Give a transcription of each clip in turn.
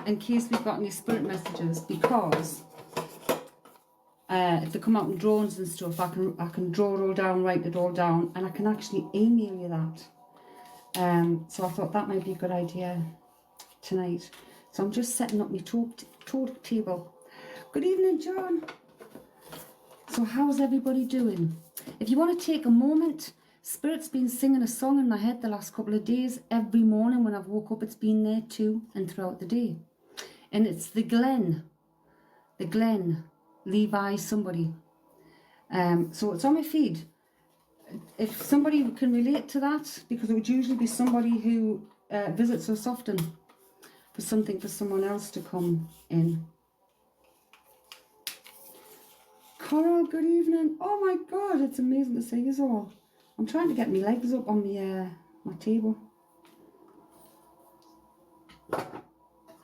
in case we've got any spirit messages, because if they come out in drones and stuff, I can draw it all down, write it all down, and I can actually email you that. So I thought that might be a good idea tonight. So I'm just setting up my talk table. Good evening, John. So how's everybody doing? If you want to take a moment, Spirit's been singing a song in my head the last couple of days. Every morning when I've woke up, it's been there too, and throughout the day. And it's the Glen Levi somebody. So it's on my feed. If somebody can relate to that, because it would usually be somebody who visits us often for something for someone else to come in. Coral, good evening. Oh my God, it's amazing to see you all. I'm trying to get my legs up on my table.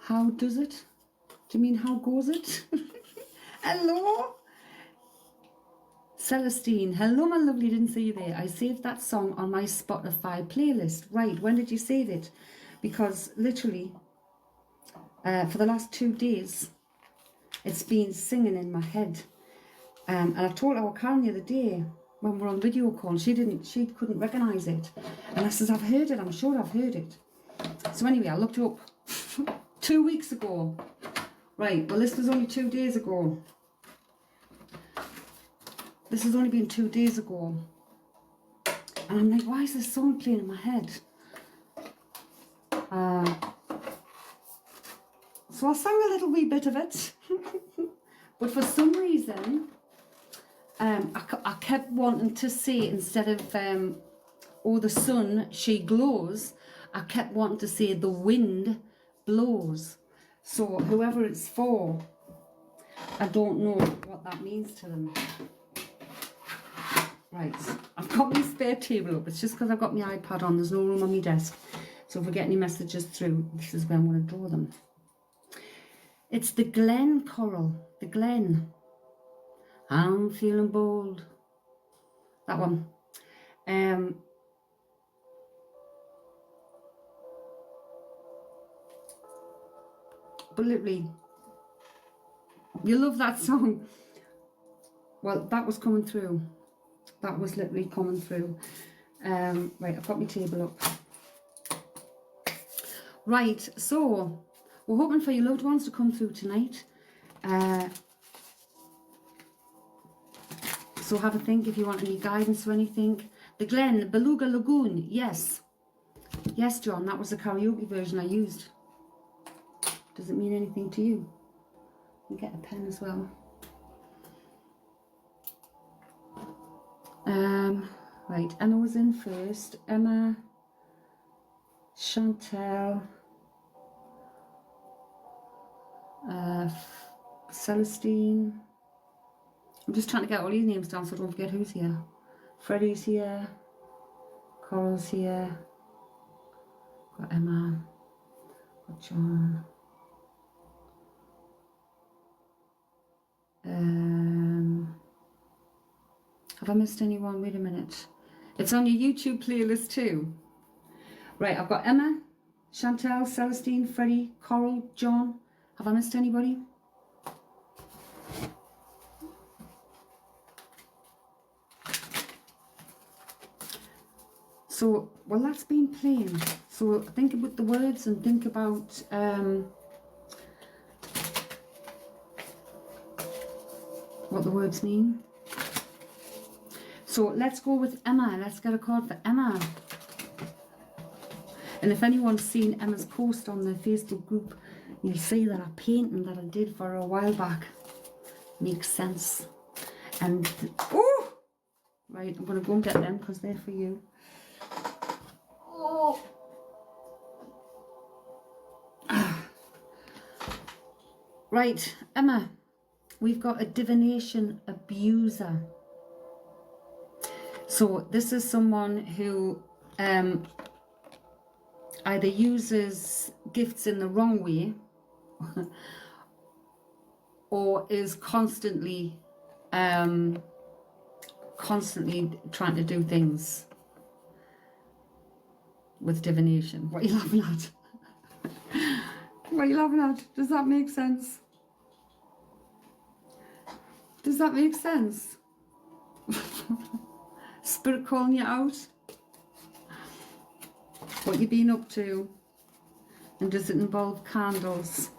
How does it? Do you mean how goes it? Hello? Celestine, hello my lovely, didn't see you there. I saved that song on my Spotify playlist. Right, when did you save it? Because literally, for the last 2 days, it's been singing in my head. And I told our Karen the other day, when we were on video call, she couldn't recognise it. And I says, I've heard it, I'm sure I've heard it. So anyway, I looked it up 2 weeks ago. Right, well this was only 2 days ago. This has only been 2 days ago. And I'm like, why is this song playing in my head? So I sang a little wee bit of it. But for some reason, I kept wanting to say, instead of, oh, the sun, she glows, I kept wanting to say, the wind blows. So whoever it's for, I don't know what that means to them. Right, I've got my spare table up. It's just because I've got my iPad on. There's no room on my desk. So if we get any messages through, this is where I'm going to draw them. It's the Glen, Coral. The Glen. I'm feeling bold. That one. But literally, you love that song. Well, that was coming through. That was literally coming through. Right, I've got my table up. Right, so we're hoping for your loved ones to come through tonight. So have a think if you want any guidance or anything. The Glen, Beluga Lagoon, yes. Yes, John, that was the karaoke version I used. Does it mean anything to you? You get a pen as well. Right, Emma was in first. Emma, Chantel, Celestine. I'm just trying to get all these names down so I don't forget who's here. Freddie's here. Coral's here. Got Emma. Got John. Have I missed anyone? Wait a minute. It's on your YouTube playlist too. Right, I've got Emma, Chantel, Celestine, Freddie, Coral, John. Have I missed anybody? So, well, that's been playing. So think about the words and think about what the words mean. So let's go with Emma. Let's get a card for Emma. And if anyone's seen Emma's post on the Facebook group, you'll see that a painting that I did for her a while back makes sense. And, oh! Right, I'm going to go and get them because they're for you. Oh! Right, Emma, we've got a divination abuser. So this is someone who either uses gifts in the wrong way or is constantly trying to do things with divination. What are you laughing at? What are you laughing at? Does that make sense? Does that make sense? Spirit calling you out? What you been up to? And does it involve candles?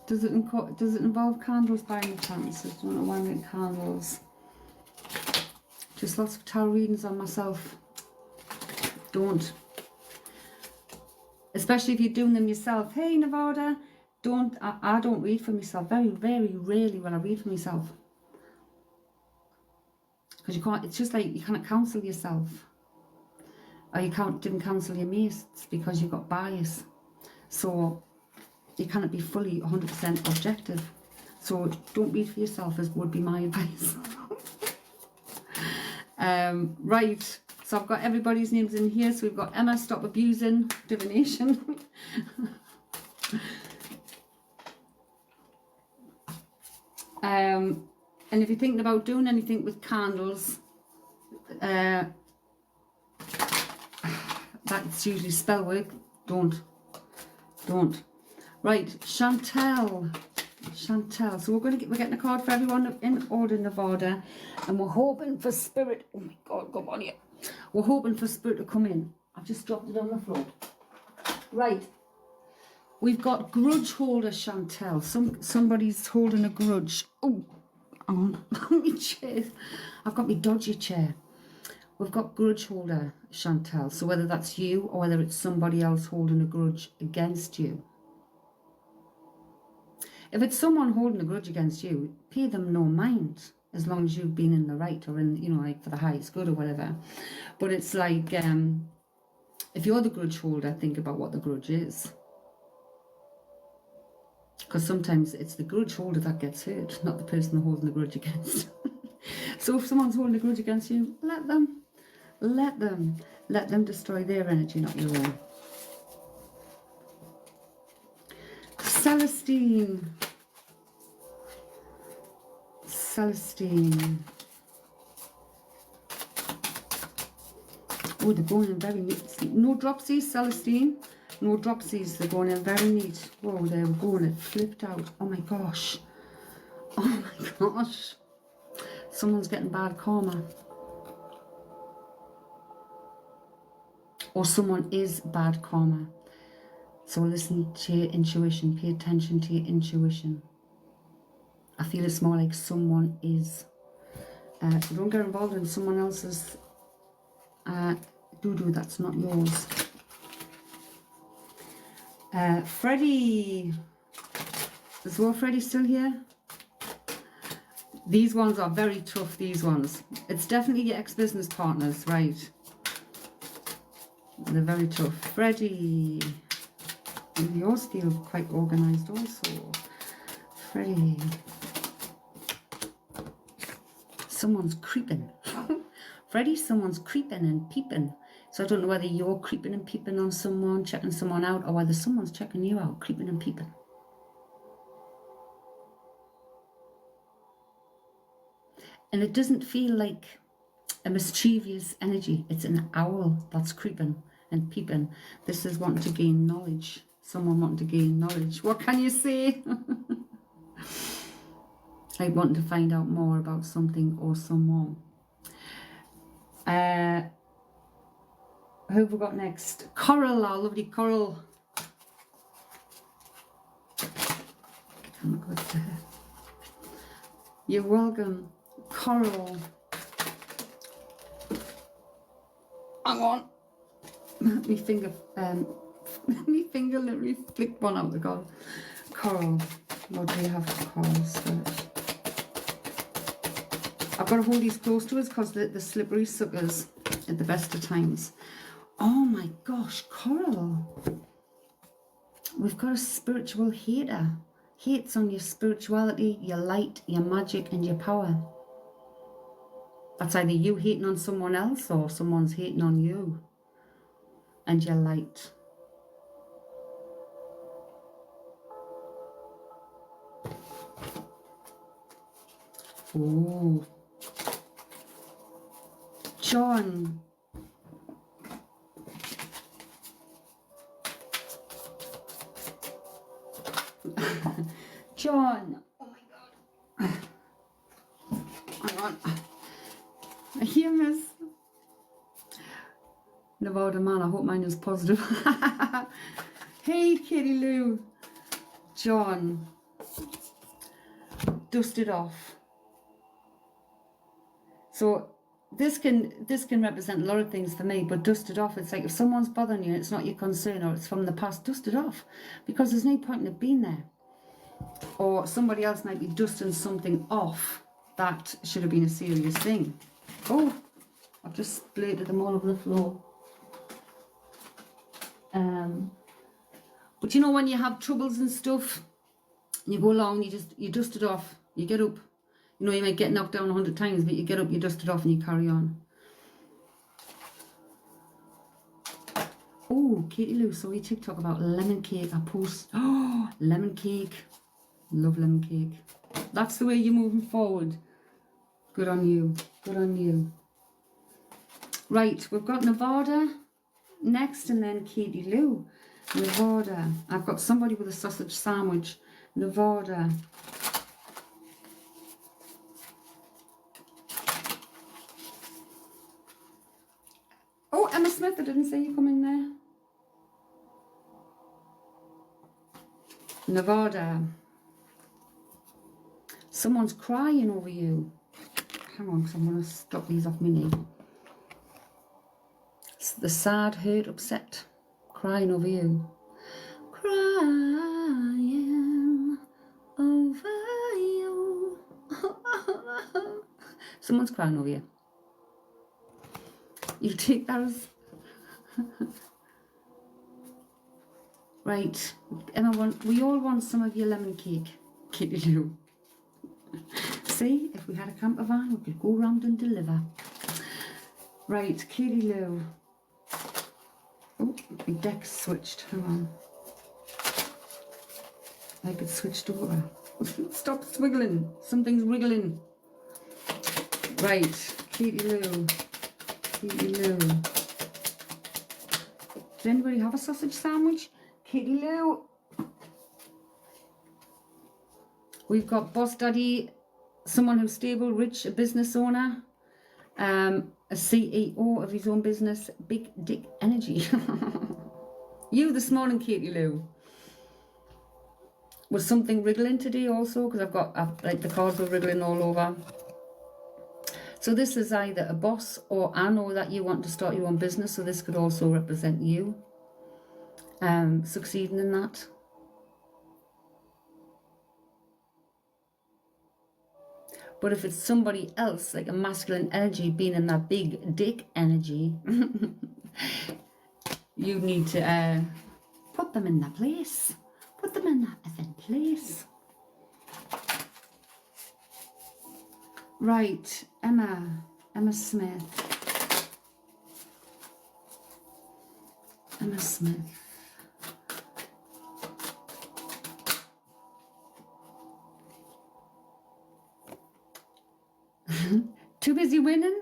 Does it involve candles by any chance? I don't know why I'm getting candles. Just lots of tarot readings on myself. Don't. Especially if you're doing them yourself. Hey Nevada, don't. I don't read for myself. Very, very rarely will I read for myself. Because you can't, it's just like you can't counsel yourself. Or you didn't counsel your mates because you've got bias. So you cannot be fully 100% objective. So don't read for yourself, as would be my advice. Right, so I've got everybody's names in here. So we've got Emma, stop abusing divination. And if you're thinking about doing anything with candles, that's usually spell work. Don't. Right, Chantel. So we're getting a card for everyone in order, Nevada, and we're hoping for spirit. Oh my God, come on here. We're hoping for spirit to come in. I've just dropped it on the floor. Right. We've got grudge holder, Chantel. Somebody's holding a grudge. Oh, hang on. My chair. I've got my dodgy chair. We've got grudge holder, Chantel. So whether that's you or whether it's somebody else holding a grudge against you. If it's someone holding a grudge against you, pay them no mind, as long as you've been in the right or in, you know, like for the highest good or whatever. But it's like, if you're the grudge holder, think about what the grudge is. Because sometimes it's the grudge holder that gets hurt, not the person holding the grudge against. So if someone's holding a grudge against you, let them destroy their energy, not your own. Celestine. Oh, they're going in very neat. No dropsies, Celestine. No dropsies. They're going in very neat. Whoa, they're going, it flipped out. Oh my gosh. Oh my gosh. Someone's getting bad karma. Or someone is bad karma. So listen to your intuition. Pay attention to your intuition. I feel it's more like someone is. So don't get involved in someone else's doo-doo that's not yours. Freddie. Is Freddie still here? These ones are very tough, these ones. It's definitely your ex-business partners, right? They're very tough. Freddie. Yours feel quite organised also. Freddie. Someone's creeping. Freddie, someone's creeping and peeping. So I don't know whether you're creeping and peeping on someone, checking someone out, or whether someone's checking you out, creeping and peeping. And it doesn't feel like a mischievous energy. It's an owl that's creeping and peeping. This is wanting to gain knowledge. Someone wanting to gain knowledge. What can you say? Like wanting to find out more about something or someone. Who have we got next? Coral, our lovely Coral. You're welcome, Coral. Hang on. My finger literally flicked one out the god. Coral. What do you have for corals first? I've got to hold these close to us because the slippery suckers at the best of times. Oh my gosh, Coral. We've got a spiritual hater. Hates on your spirituality, your light, your magic and your power. That's either you hating on someone else or someone's hating on you and your light. John. John. Oh my God. Hang on. I hear miss. Nevada man, I hope mine is positive. Hey, Kitty Lou. John. Dust it off. So this can represent a lot of things for me, but dust it off. It's like if someone's bothering you, it's not your concern, or it's from the past, dust it off, because there's no point in it being there. Or somebody else might be dusting something off that should have been a serious thing. Oh, I've just splitted them all over the floor. But you know, when you have troubles and stuff, you go along, you dust it off, you get up. You know, you might get knocked down 100 times, but you get up, you dust it off, and you carry on. Oh, Katie Lou saw your TikTok about lemon cake. I post, oh, lemon cake. Love lemon cake. That's the way you're moving forward. Good on you. Good on you. Right, we've got Nevada next, and then Katie Lou. Nevada. I've got somebody with a sausage sandwich. Nevada. Oh, Emma Smith, I didn't say you come in there. Nevada. Someone's crying over you. Hang on, because I'm going to stop these off my knee. It's the sad, hurt, upset. Crying over you. Crying over you. Someone's crying over you. You take that as... Right, Emma, we all want some of your lemon cake, Kitty Lou. See, if we had a camper van, we could go round and deliver. Right, Kitty Lou. Oh, my deck's switched. Hang on. Like it's switched over. Stop swiggling. Something's wriggling. Right, Kitty Lou. Kitty Lou. Does anybody have a sausage sandwich? Kitty Lou. We've got boss daddy, someone who's stable, rich, a business owner, a CEO of his own business, big dick energy. You this morning, Katie Lou. Was something wriggling today also? Because I've got, like the cards were wriggling all over. So this is either a boss, or I know that you want to start your own business, so this could also represent you succeeding in that. But if it's somebody else, like a masculine energy being in that big dick energy, you need to put them in their place. Put them in that effing place. Right, Emma Smith. Emma Smith. Too busy winning?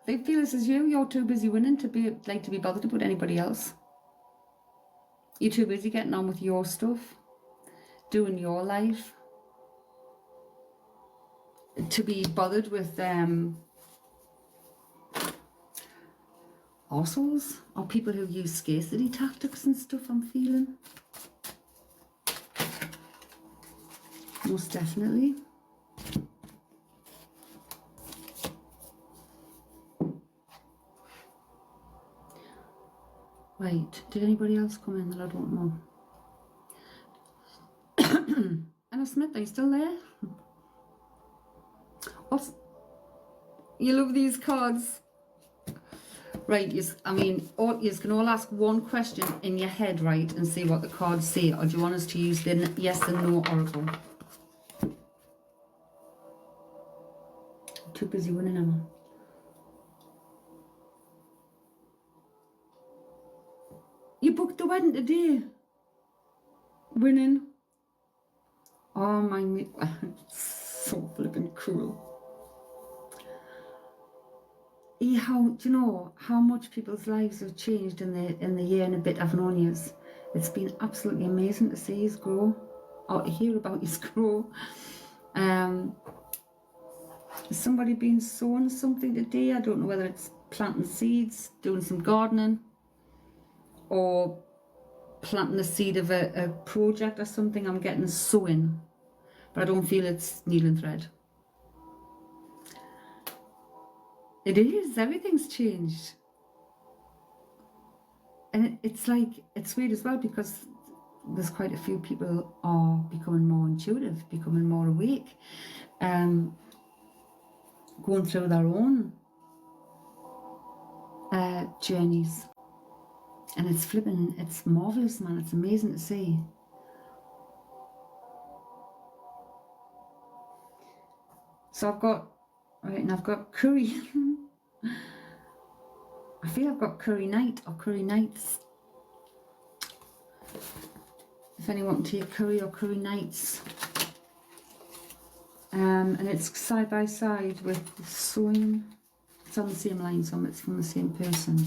They feel this is you. You're too busy winning to be bothered about anybody else. You're too busy getting on with your stuff, doing your life, to be bothered with arseholes or people who use scarcity tactics and stuff. I'm feeling most definitely. Right, did anybody else come in that I don't know? Emma Smith, are you still there? What? You love these cards. Right, you can all ask one question in your head, right, and see what the cards say, or do you want us to use the yes and no oracle? I'm too busy winning, Emma. You booked the wedding today. Winning. Oh my, so flippin' cool. how do you know how much people's lives have changed in the year and a bit I've known yous? It's been absolutely amazing to see yous grow, or to hear about yous grow. Has somebody been sowing something today? I don't know whether it's planting seeds, doing some gardening, or planting the seed of a project or something. I'm getting sewing, but I don't feel it's needle and thread. It is, everything's changed. And it's like, it's weird as well, because there's quite a few people are becoming more intuitive, becoming more awake, going through their own journeys. And it's flipping, it's marvellous, man. It's amazing to see. So I've got, right, and I've got curry. I feel I've got curry night or curry nights. If anyone can take curry or curry nights. And it's side by side with sewing. It's on the same line, so it's from the same person.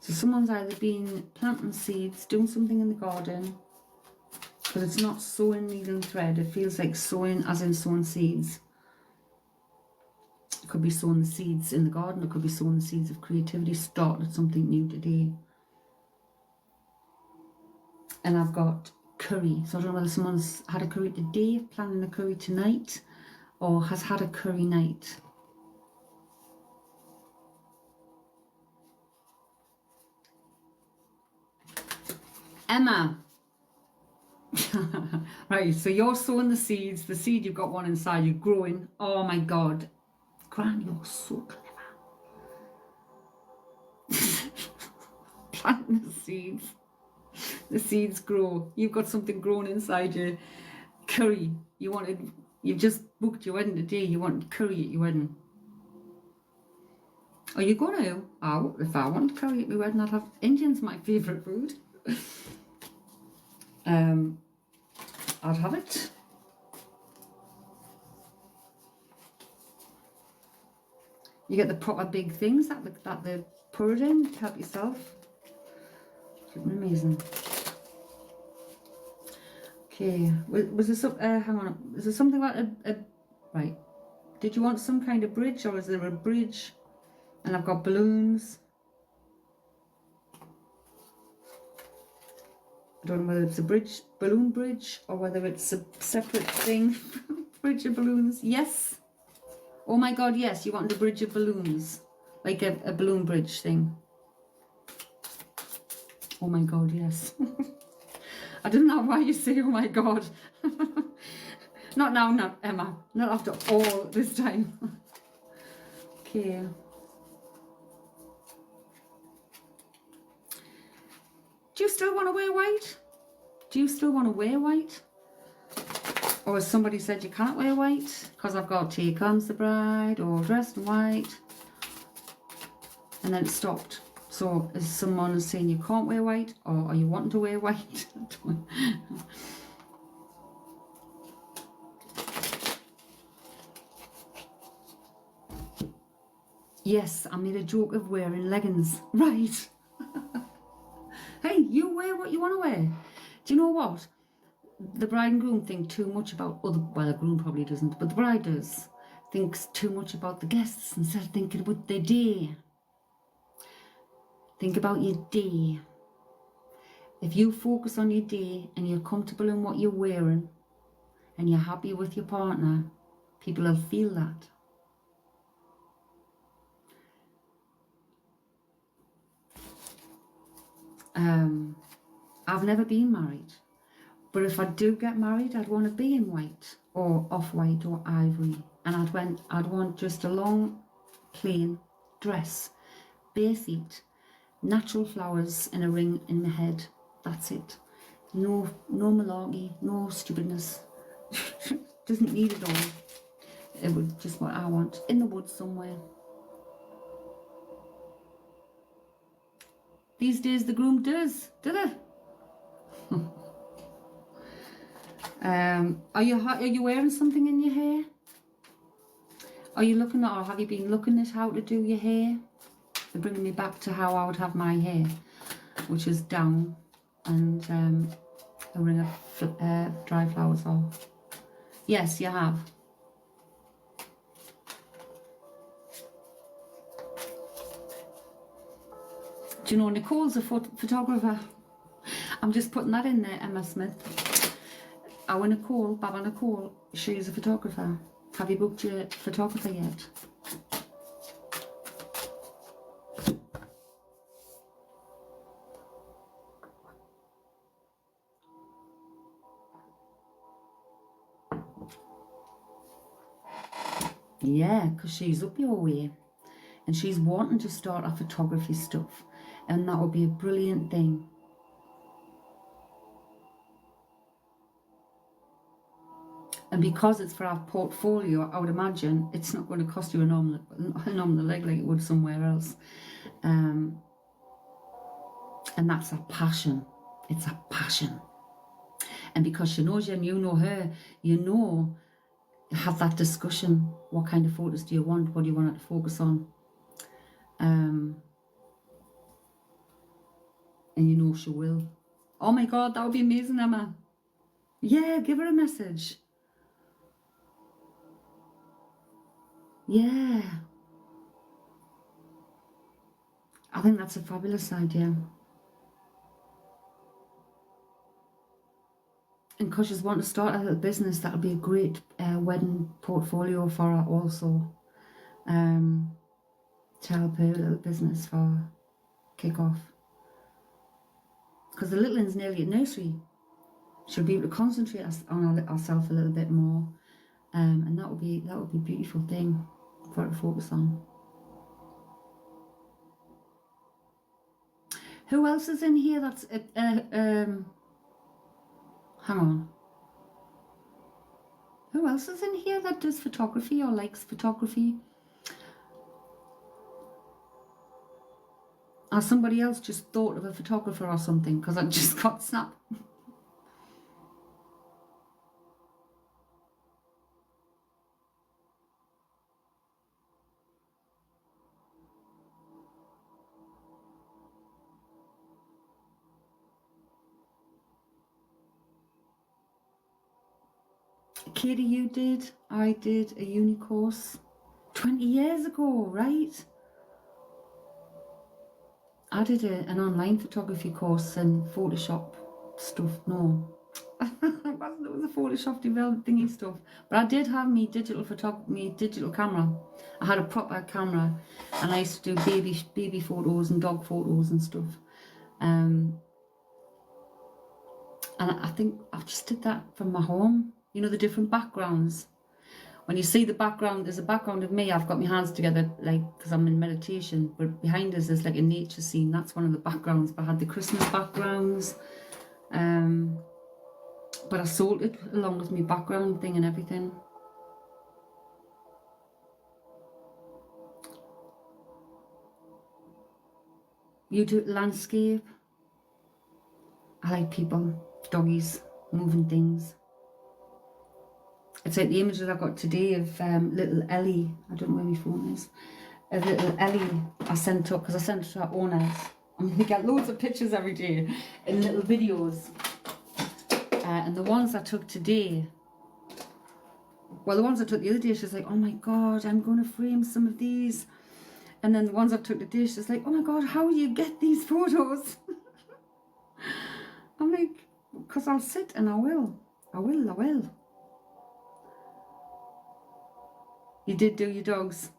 So someone's either been planting seeds, doing something in the garden, but it's not sewing needle and thread. It feels like sewing as in sowing seeds. It could be sowing the seeds in the garden. It could be sowing the seeds of creativity, started something new today. And I've got curry. So I don't know whether someone's had a curry today, planning a curry tonight, or has had a curry night. Emma. Right, so you're sowing the seeds. The seed, you've got one inside, you're growing. Oh my God. Gran, you're so clever. Planting the seeds. The seeds grow. You've got something growing inside you. Curry. You've just booked your wedding today. You want curry at your wedding. Are you going to? Oh, if I want curry at my wedding, I'd have Indian's my favourite food. I'd have it. You get the proper big things that they pour it in to help yourself. Amazing. Okay, was there some, hang on, is there something about right, did you want some kind of bridge, or is there a bridge? And I've got balloons. I don't know whether it's a balloon bridge, or whether it's a separate thing. Bridge of balloons, yes. Oh my God, yes, you want a bridge of balloons. Like a balloon bridge thing. Oh my God, yes. I don't know why you say, oh my God. Not now, not Emma. Not after all this time. Okay. Do you still want to wear white? Do you still want to wear white? Or has somebody said you can't wear white? Because I've got Here Comes the Bride or Dressed in White. And then it stopped. So is someone saying you can't wear white, or are you wanting to wear white? Yes, I made a joke of wearing leggings. Right. Hey, you wear what you want to wear. Do you know what? The bride and groom think too much about other, well, the groom probably doesn't, but the bride does. Thinks too much about the guests instead of thinking about their day. Think about your day. If you focus on your day and you're comfortable in what you're wearing and you're happy with your partner, people will feel that. I've never been married, but if I do get married, I'd want to be in white or off-white or ivory, and I'd want just a long, plain dress, bare feet, natural flowers and a ring in my head. That's it. No malarkey, no stupidness. Doesn't need it all. It would just what I want, in the woods somewhere. These days the groom does, do they? Are you wearing something in your hair? Are you looking at, or have you been looking at how to do your hair? They're bringing me back to how I would have my hair, which is down and a ring of dry flowers off. Yes, you have. Do you know Nicole's a photographer? I'm just putting that in there, Emma Smith. Our Nicole, Baba Nicole, she is a photographer. Have you booked your photographer yet? Yeah, because she's up your way and she's wanting to start her photography stuff, and that would be a brilliant thing. And because it's for our portfolio, I would imagine it's not going to cost you a nominal leg like it would somewhere else. And that's a passion. It's a passion. And because she knows you and you know her, you know, have that discussion. What kind of photos do you want? What do you want her to focus on? And you know she will. Oh my God, that would be amazing, Emma. Yeah, give her a message. Yeah. I think that's a fabulous idea. And because she's wanting to start a little business, that'll be a great wedding portfolio for her also. To help her little business for kick-off. Because the little one's nearly at nursery. She'll be able to concentrate on herself a little bit more. And that would be a beautiful thing for her to focus on. Who else is in here that's hang on. Who else is in here that does photography or likes photography? Or somebody else just thought of a photographer or something, because I just got snap. Katie, you did. I did a uni course 20 years ago, right? I did an online photography course and Photoshop stuff. No, it was a Photoshop developed thingy stuff. But I did have me digital camera. I had a proper camera, and I used to do baby photos and dog photos and stuff. And I think I just did that from my home. You know, the different backgrounds. When you see the background, there's a background of me. I've got my hands together, like, because I'm in meditation. But behind us is like a nature scene. That's one of the backgrounds. But I had the Christmas backgrounds. But I sold it along with my background thing and everything. You do landscape. I like people, doggies, moving things. It's like the images I got today of little Ellie. I don't know where my phone is. Of little Ellie I sent up, because I sent it to our owners. I mean, they get loads of pictures every day and little videos. And the ones I took today, well, the ones I took the other day, she's like, oh my God, I'm going to frame some of these. And then the ones I took today, she's like, oh my God, how do you get these photos? I'm like, because I'll sit and I will. You did do your dogs.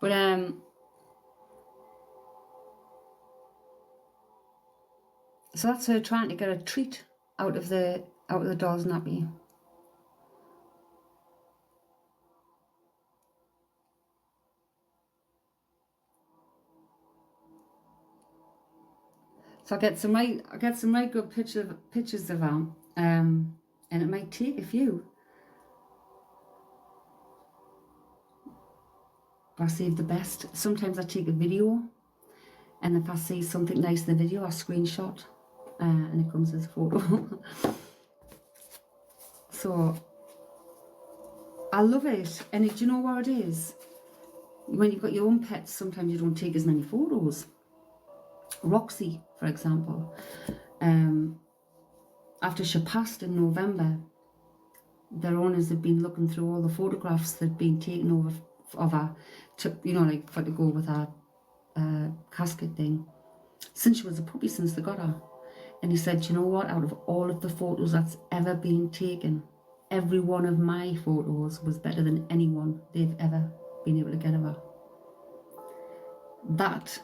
But so that's her trying to get a treat out of the doll's nappy. So I get some right good pictures of her, and it might take a few. But I save the best. Sometimes I take a video, and if I see something nice in the video, I screenshot. and it comes as a photo. So I love it. And do you know what it is? When you've got your own pets, sometimes you don't take as many photos. Roxy, for example, after she passed in November, their owners have been looking through all the photographs that had been taken over of her, to, you know, like for to go with her casket thing, since she was a puppy, since they got her. And he said, you know what, out of all of the photos that's ever been taken, every one of my photos was better than anyone they've ever been able to get of her. That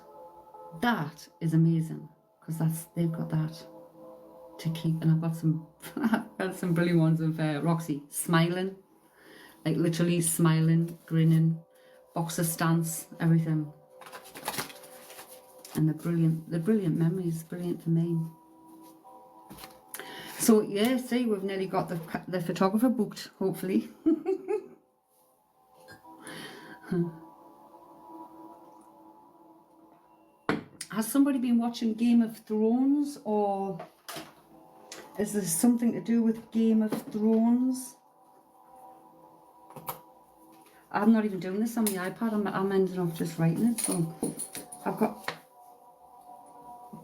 is amazing, because they've got that to keep. And I've got some brilliant ones of Roxy smiling, like literally smiling, grinning, boxer stance, everything. And the brilliant memories, brilliant for me. So yeah, see, we've nearly got the photographer booked, hopefully. Has somebody been watching Game of Thrones, or is there something to do with Game of Thrones? I'm not even doing this on my iPad, I'm ending up just writing it. So I've got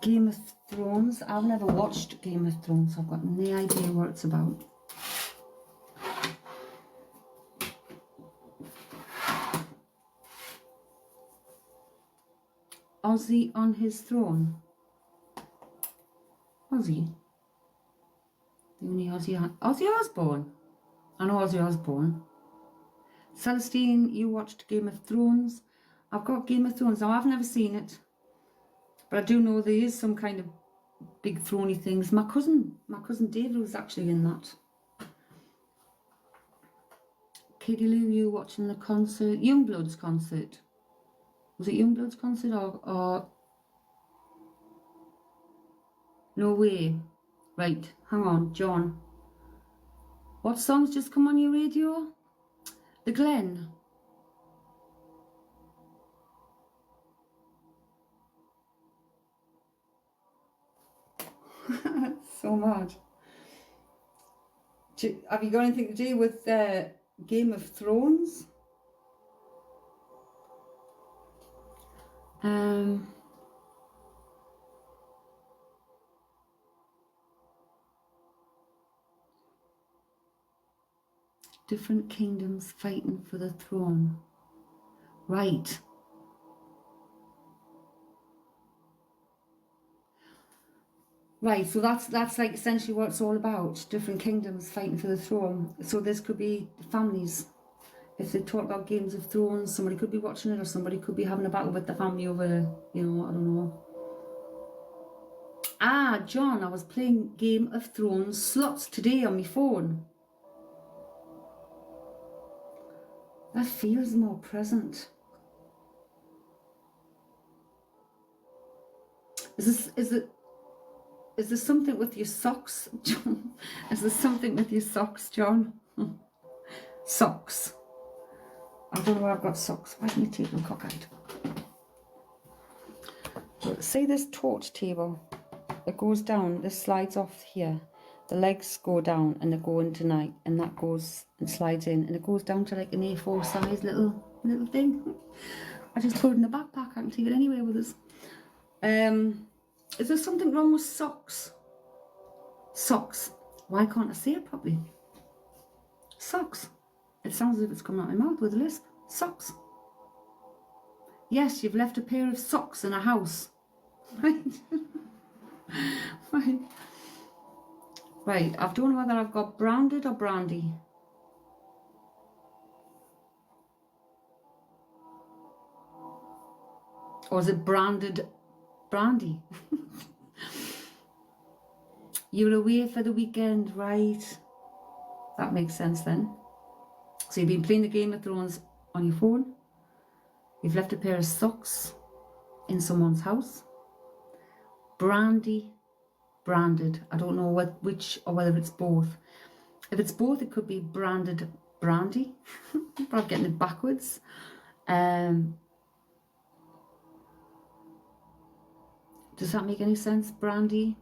Game of Thrones. I've never watched Game of Thrones, so I've got no idea what it's about. Ozzy on his throne. Ozzy? The only Ozzy Osbourne. I know Ozzy Osbourne. Celestine, you watched Game of Thrones. I've got Game of Thrones. Now, I've never seen it, but I do know there is some kind of big throny things. My cousin David was actually in that. Katie Lou, you watching the concert? Youngbloods concert. Was it Youngbloods concert or... No way. Right, hang on, John. What songs just come on your radio? The Glen. So mad. Have you got anything to do with Game of Thrones? Different kingdoms fighting for the throne. Right. Right, so that's like essentially what it's all about. Different kingdoms fighting for the throne. So this could be families. If they talk about Games of Thrones, somebody could be watching it, or somebody could be having a battle with the family over, you know, I don't know. Ah, John, I was playing Game of Thrones slots today on my phone. That feels more present. Is there something with your socks, John? Is there something with your socks, John? Socks. I don't know where I've got socks. Why didn't you take them cockeyed? See this torch table? It goes down, this slides off here. The legs go down and they go into night, and that goes and slides in, and it goes down to like an A4 size little thing. I just put it in the backpack. I can take it anywhere with us. Is there something wrong with socks? Socks. Why can't I say it properly? Socks. It sounds as if it's coming out of my mouth with a lisp. Socks. Yes, you've left a pair of socks in a house. Right. Right. Right, I don't know whether I've got branded or brandy. Or is it branded brandy? You're away for the weekend, right? That makes sense then. So you've been playing the Game of Thrones on your phone. You've left a pair of socks in someone's house. Brandy, branded. I don't know which or whether it's both. If it's both, it could be branded brandy. But I'm getting it backwards. Does that make any sense? Brandy,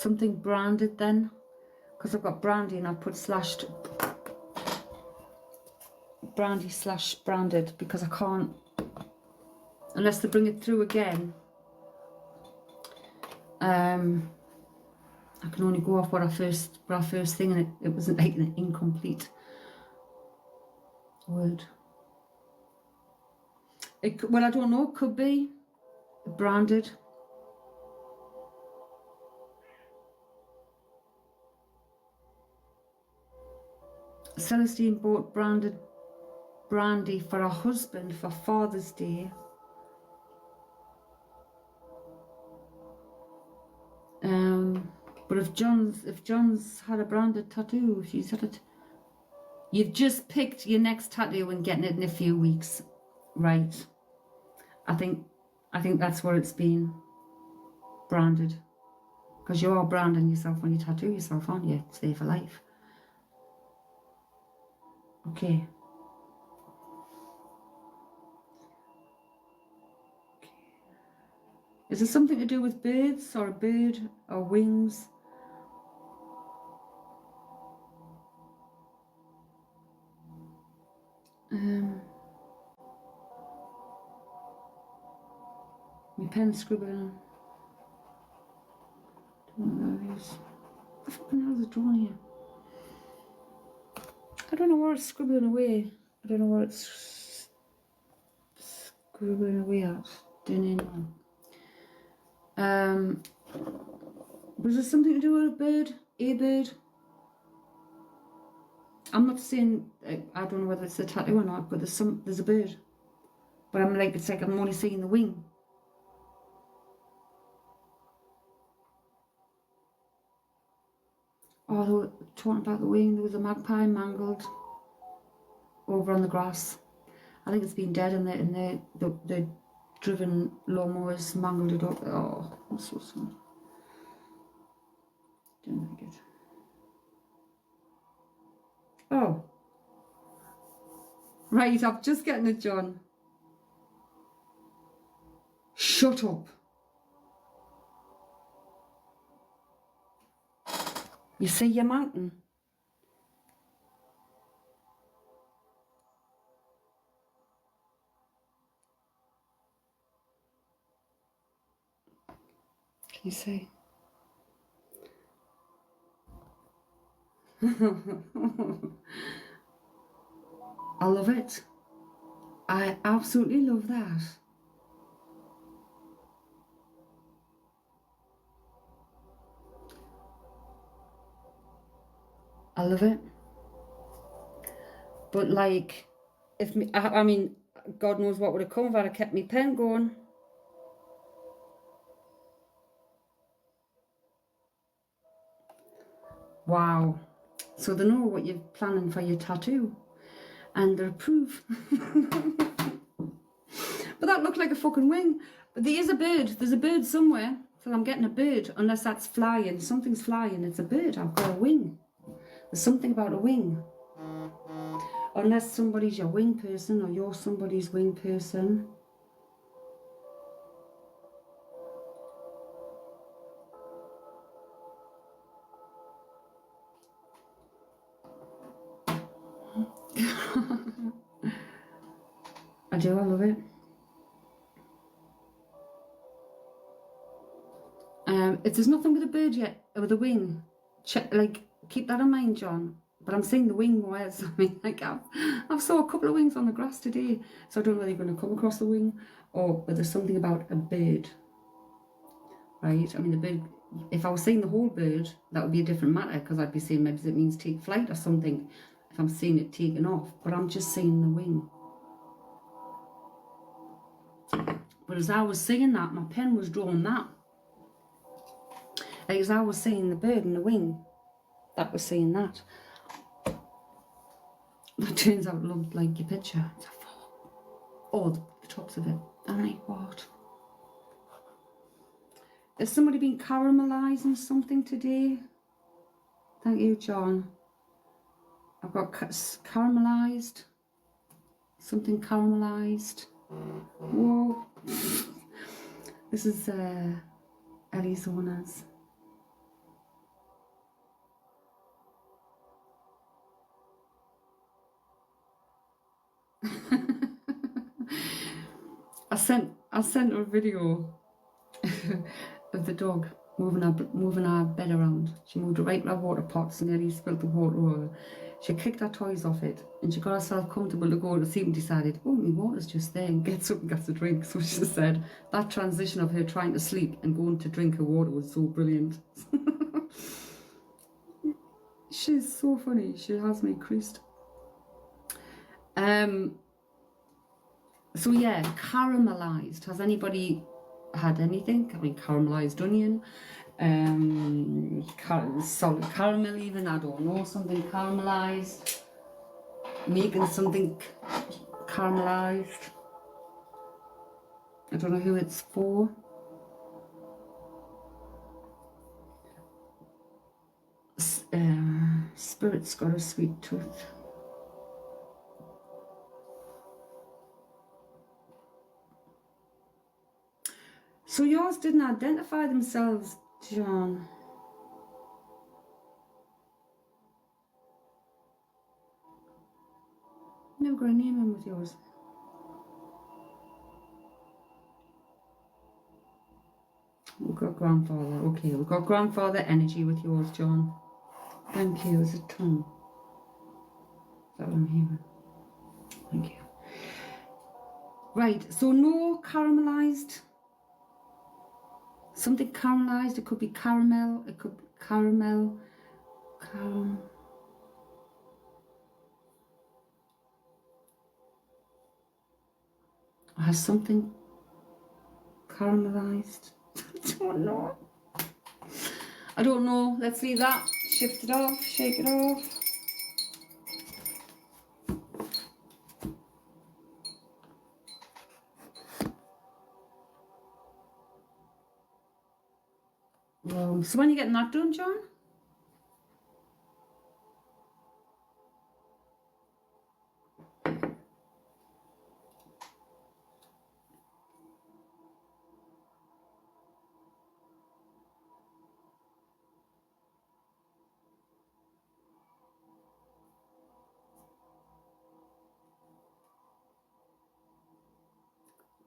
something branded then, because I've got brandy and I've put slashed brandy slash branded, because I can't, unless they bring it through again. I can only go off what I first thing, and it wasn't like an incomplete word. Well, I don't know, it could be branded. Celestine bought branded brandy for her husband for Father's Day. But if John's had a branded tattoo, if she's had it, you've just picked your next tattoo and getting it in a few weeks, right? I think that's where it's been branded, because you are branding yourself when you tattoo yourself, aren't you? Stay for life. Okay. Is it something to do with birds, or a bird, or wings? My pen's scribbling. Don't know where it is. What the fucking hell is it drawing here? I don't know where it's scribbling away. I don't know where it's scribbling away at. Don't know. Was there something to do with a bird? A bird? I'm not saying, I don't know whether it's a tattoo or not, but there's a bird. But it's like I'm only seeing the wing. Oh, they were talking about the wing. There was a magpie mangled over on the grass. I think it's been dead, and the driven lawnmowers mangled it up. Oh, that's so sad. Didn't like it. Oh. Right, I'm just getting it, John. Shut up. You see your mountain? Can you see? I love it. I absolutely love that. I love it. But like, I mean, God knows what would have come if I'd have kept my pen going. Wow. So they know what you're planning for your tattoo, and they approve. But that looked like a fucking wing. But there is a bird. There's a bird somewhere. So I'm getting a bird, unless that's flying. Something's flying. It's a bird. I've got a wing. There's something about a wing. Unless somebody's your wing person, or you're somebody's wing person. I do, I love it. If there's nothing with a bird yet, with a wing, keep that in mind, John. But I'm seeing the wing more else. I mean, I've saw a couple of wings on the grass today, so I don't know whether you're going to come across the wing, or whether there's something about a bird. Right? I mean, the bird, if I was seeing the whole bird, that would be a different matter, because I'd be saying maybe it means take flight or something, if I'm seeing it taken off. But I'm just seeing the wing. But as I was saying that, my pen was drawing that. Like, as I was seeing the bird and the wing, that was seeing that. That turns out it looked like your picture. Oh, the tops of it. I'm like, what? Has somebody been caramelising something today? Thank you, John. I've got caramelised. Something caramelised. Whoa. This is Arizona's. I sent her a video of the dog moving our bed around. She moved it right to our water pots and nearly spilled the water over. She kicked her toys off it and she got herself comfortable to go to sleep and decided, oh, my water's just there, and gets up and gets a drink. So she said that transition of her trying to sleep and going to drink her water was so brilliant. She's so funny. She has me creased. So yeah, caramelized. Has anybody had anything? I mean, caramelized onion, solid caramel even, I don't know, something caramelized, making something caramelized. I don't know who it's for. Spirit's got a sweet tooth. So yours didn't identify themselves, John. Never got a name in with yours. We've got grandfather. Okay, we've got grandfather energy with yours, John. Thank you. Is it tongue? Is that what I'm hearing? Thank you. Right, so no caramelized. Something caramelized. It could be caramel. It could be caramel. Has something caramelized. I don't know. I don't know. Let's leave that. Shift it off. Shake it off. So when are you getting that done, John?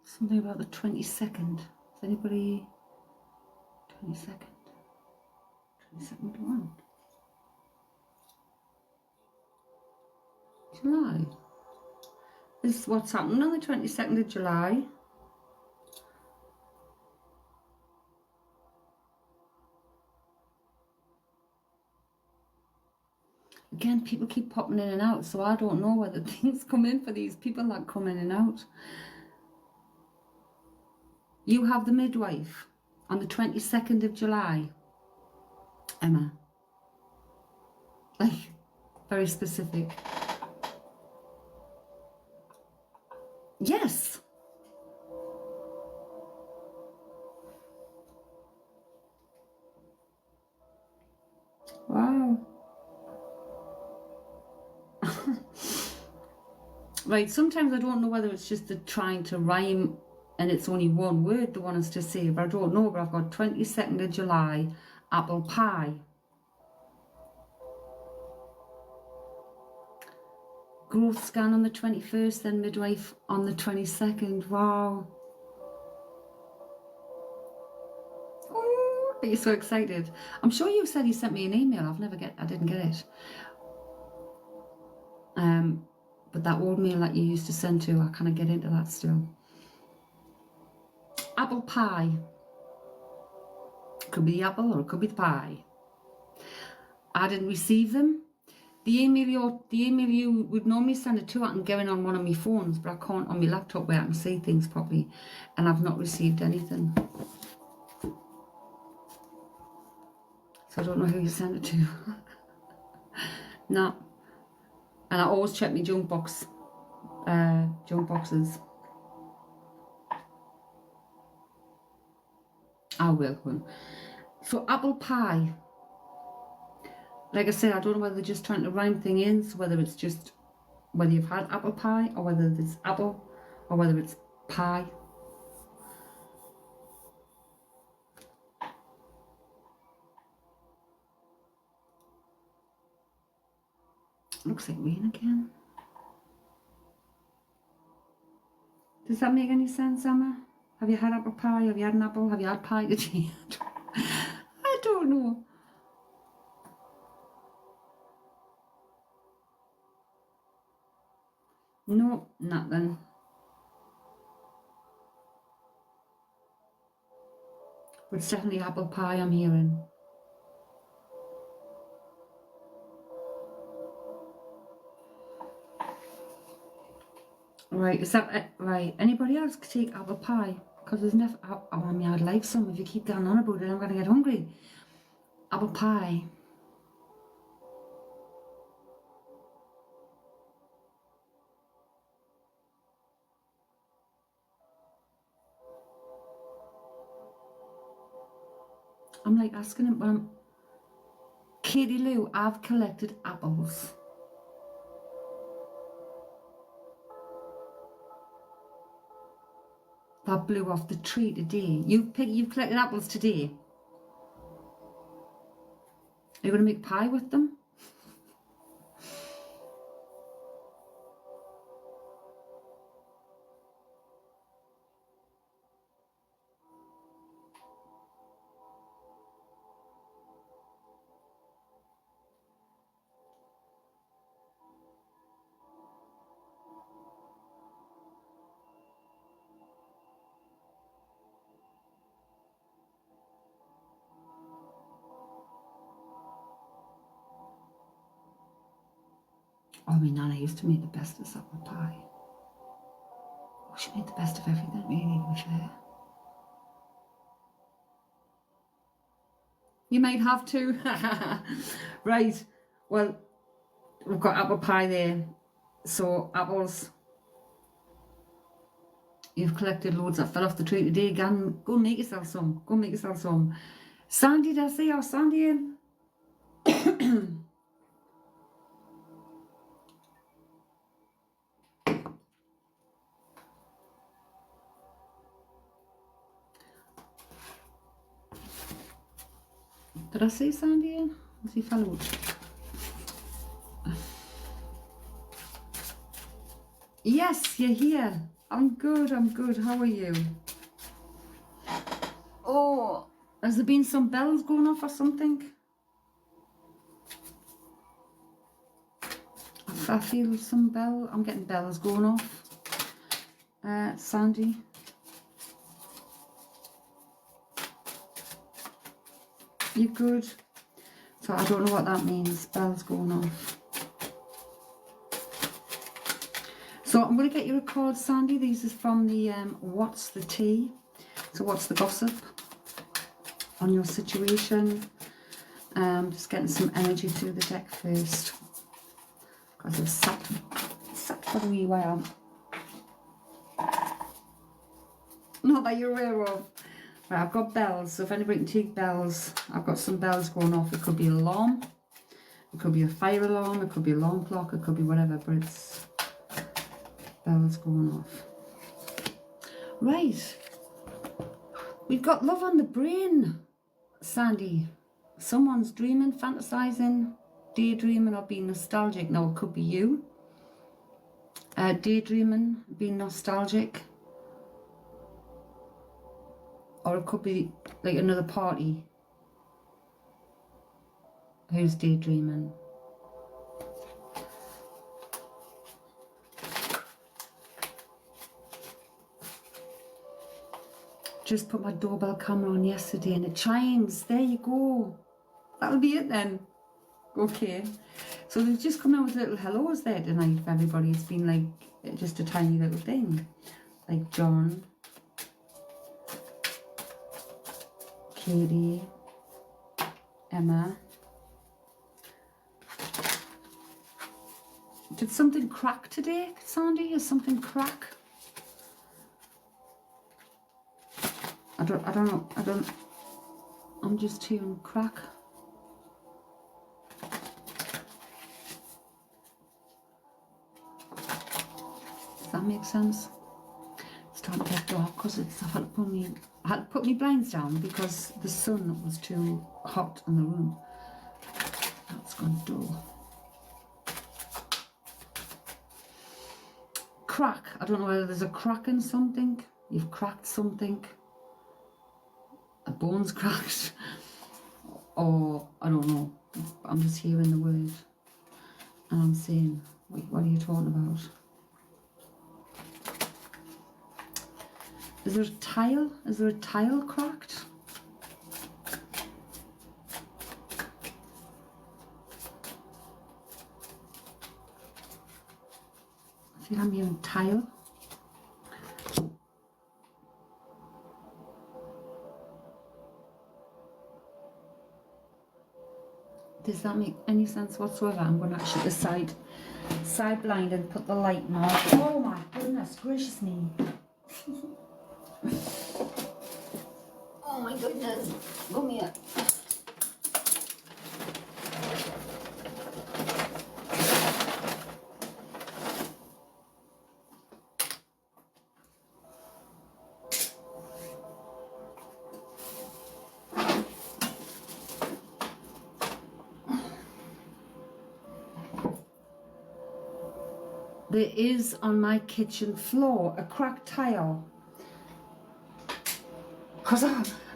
Something about the 22nd. Is anybody 22nd? 22nd one. July. This is what's happening on the 22nd of July. Again, people keep popping in and out, so I don't know whether things come in for these people that come in and out. You have the midwife on the 22nd of July, Emma. Like, very specific. Yes. Wow. Right, sometimes I don't know whether it's just the trying to rhyme and it's only one word they want us to say, but I don't know. But I've got 22nd of July, apple pie. Growth scan on the 21st, then midwife on the 22nd. Wow. Oh, are you so excited? I'm sure you said you sent me an email. I didn't get it. But that old mail that you used to send to, I kind of get into that still. Apple pie. Could be the apple or it could be the pie. I didn't receive them. The email you would normally send it to, I can get it on one of my phones, but I can't on my laptop where I can see things properly, and I've not received anything. So I don't know who you sent it to. No. And I always check my junk boxes. I will. So apple pie. Like I said, I don't know whether they're just trying to rhyme thing in, so whether it's just whether you've had apple pie or whether it's apple or whether it's pie. Looks like rain again. Does that make any sense, Emma? Have you had apple pie? Have you had an apple? Have you had pie today? I don't know. No, nothing. But it's definitely apple pie I'm hearing. Right, is that right? Anybody else could take apple pie? Because there's never. Oh, I mean, I'd like some. If you keep going on about it, I'm gonna get hungry. Apple pie. I'm like asking him. Katie Lou, I've collected apples. That blew off the tree today. You've collected apples today. Are you going to make pie with them? Oh, my Nana used to make the best of apple pie. Oh, she made the best of everything, really, to be fair. You might have to. Right. Well, we've got apple pie there. So, apples. You've collected loads that fell off the tree today. Again, go make yourself some. Go make yourself some. Sandy, did I say our Sandy in? Did I say Sandy in? Was he followed? Yes, you're here. I'm good, I'm good. How are you? Oh, has there been some bells going off or something? I feel some bell. I'm getting bells going off. Sandy. You good? So I don't know what that means. Bells going off. So I'm going to get you a card, Sandy. These is from the What's the Tea? So what's the gossip on your situation? Just getting some energy through the deck first. Because I've sat for a wee while. Not that you're aware of. Right, I've got bells, so if anybody can take bells, I've got some bells going off. It could be an alarm, it could be a fire alarm, it could be an alarm clock, it could be whatever, but it's bells going off. Right, we've got love on the brain, Sandy. Someone's dreaming, fantasizing, daydreaming, or being nostalgic. Now, it could be you. Daydreaming, being nostalgic. Or it could be like another party who's daydreaming. Just put my doorbell camera on yesterday and it chimes. There you go. That'll be it then. Okay. So they've just come out with little hellos there tonight for everybody. It's been like just a tiny little thing. Like John, Katie, Emma. Did something crack today, Sandy? Is something crack? I don't know. I'm just hearing crack. Does that make sense? It's starting to get dark because I had to put my blinds down because the sun was too hot in the room. That's gone dull. crack. I don't know whether there's a crack in something. You've cracked something. A bone's cracked. Or, I don't know. I'm just hearing the word. And I'm saying, wait, what are you talking about? Is there a tile? Is there a tile cracked? I think I'm hearing tile. Does that make any sense whatsoever? I'm going to actually the side blind and put the light on. Oh my goodness gracious me. Oh my goodness. Come here. There is on my kitchen floor a cracked tile. Because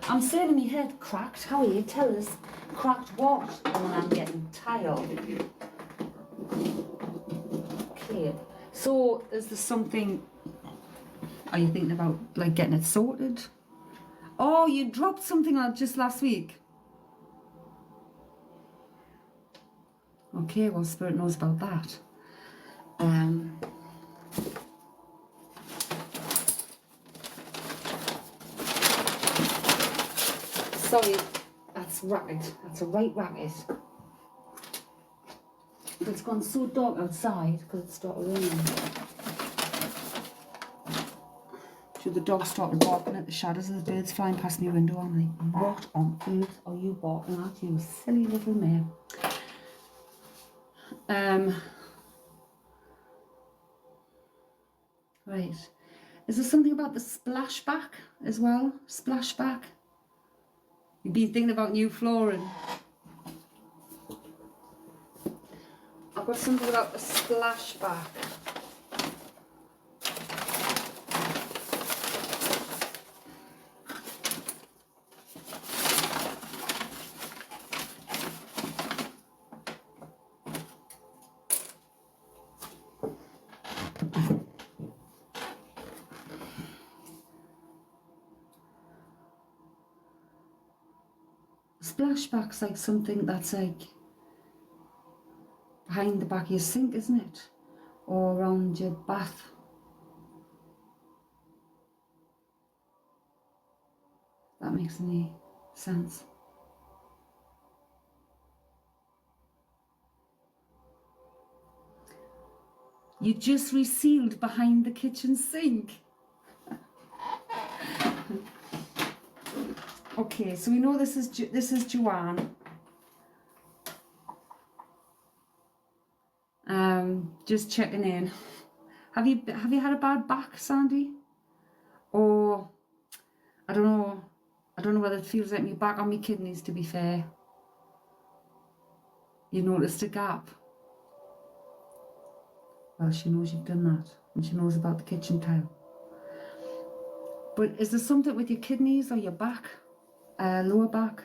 I'm saying in my head, cracked, how are you? Tell us, cracked what? And I'm getting tile. Okay, so is there something, are you thinking about like getting it sorted? Oh, you dropped something out just last week. Okay, well, Spirit knows about that. Sorry, that's racket. That's a right racket. It's gone so dark outside because it started raining. So the dog started barking at the shadows of the birds flying past my window. I'm like, what on earth are you barking at, you silly little mare? Right. Is there something about the splashback as well? Splashback? You've been thinking about new flooring. I've got something about the splashback. Splashback's like something that's like behind the back of your sink, isn't it? Or around your bath. That makes any sense. You just resealed behind the kitchen sink. Okay, so we know this is Joanne. Just checking in. Have you had a bad back, Sandy? Or I don't know whether it feels like my back on my kidneys, to be fair. You noticed a gap. Well, she knows you've done that, and she knows about the kitchen tile. But is there something with your kidneys or your back, lower back?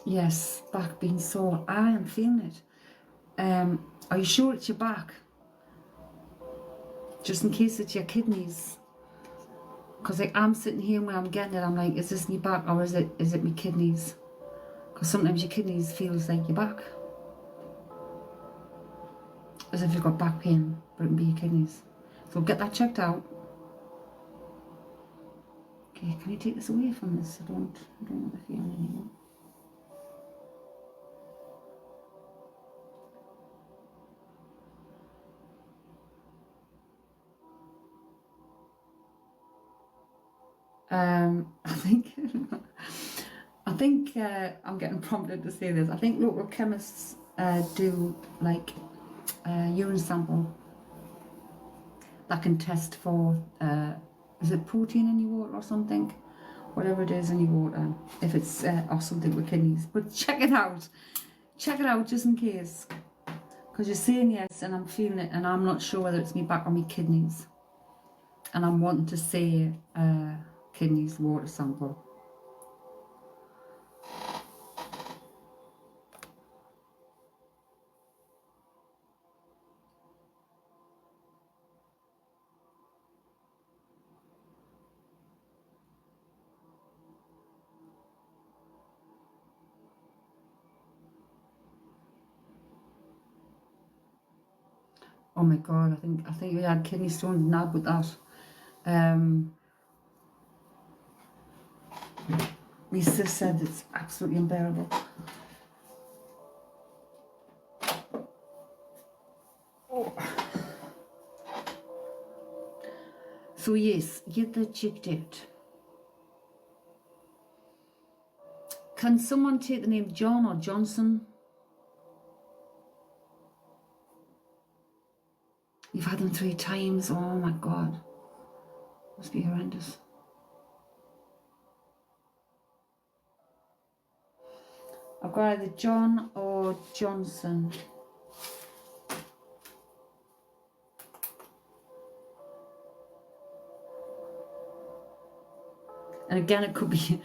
Yes, back being sore. I am feeling it. Are you sure it's your back? Just in case it's your kidneys. Because like, I'm sitting here and when I'm getting it, I'm like, is this my back or is it my kidneys? Because sometimes your kidneys feels like your back. As if you've got back pain, but it can be your kidneys. So get that checked out. Okay, can you take this away from this? I don't want the feeling anymore. I think I'm getting prompted to say this. I think local chemists do like urine sample that can test for is it protein in your water or something, whatever it is in your water, if it's or something with kidneys. But check it out. Check it out just in case. Because you're saying yes and I'm feeling it and I'm not sure whether it's me back or me kidneys. And I'm wanting to say kidneys water sample. Oh my god, I think we had kidney stones now with that. My sister said it's absolutely unbearable. Oh. So yes, get that checked out. Can someone take the name John or Johnson? You've had them 3 times. Oh my god. Must be horrendous. I've got either John or Johnson. And again, it could be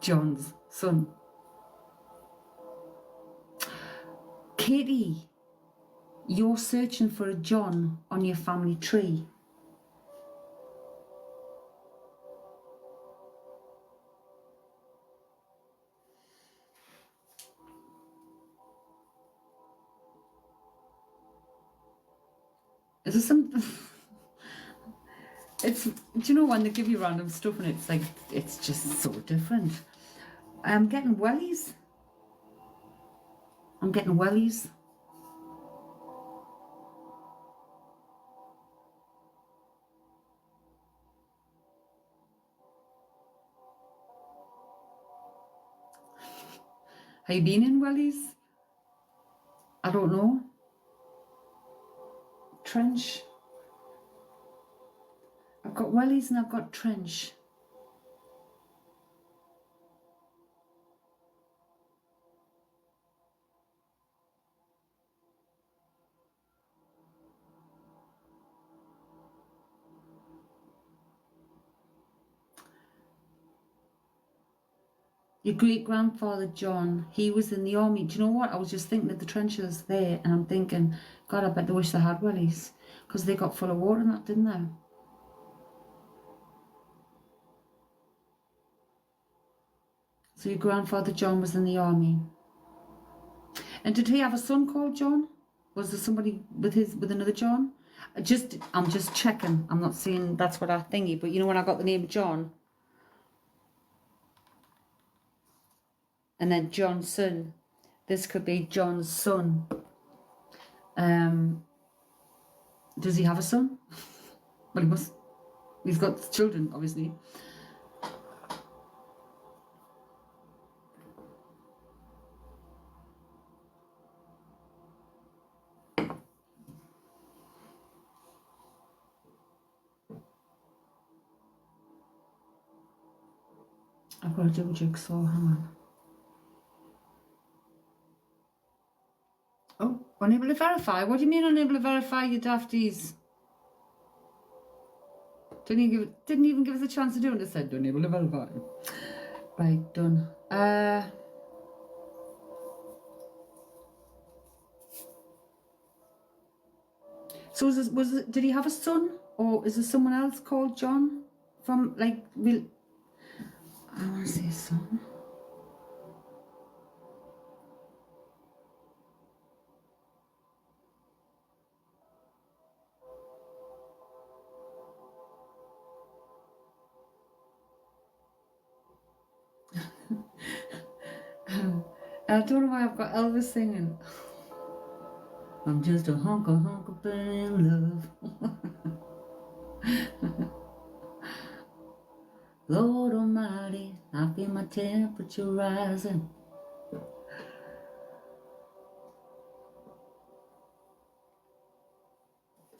John's son. Katie, you're searching for a John on your family tree. Is there some... It's, do you know when they give you random stuff and it's like, it's just so different. I'm getting wellies. I'm getting wellies. Have you been in wellies? I don't know. Trench. I've got wellies and I've got trench. Your great-grandfather John, he was in the army. Do you know what? I was just thinking of the trenches there and I'm thinking, God, I bet they wish they had wellies because they got full of water and that, didn't they? So your grandfather John was in the army. And did he have a son called John? Was there somebody with another John? I'm just checking. I'm not saying that's what I thingy, but you know when I got the name John and then Johnson, this could be John's son. Does he have a son? Well, he must. He's got children, obviously. I've got to do a jigsaw, hang on. Oh, unable to verify? What do you mean unable to verify, you dafties? Didn't even give us a chance to do it. It said unable to verify. Right, done. So did he have a son? Or is there someone else called John? From, like, I want to say a son. I don't know why I've got Elvis singing. I'm just a hunk of pain, love. Lord Almighty, I feel my temperature rising.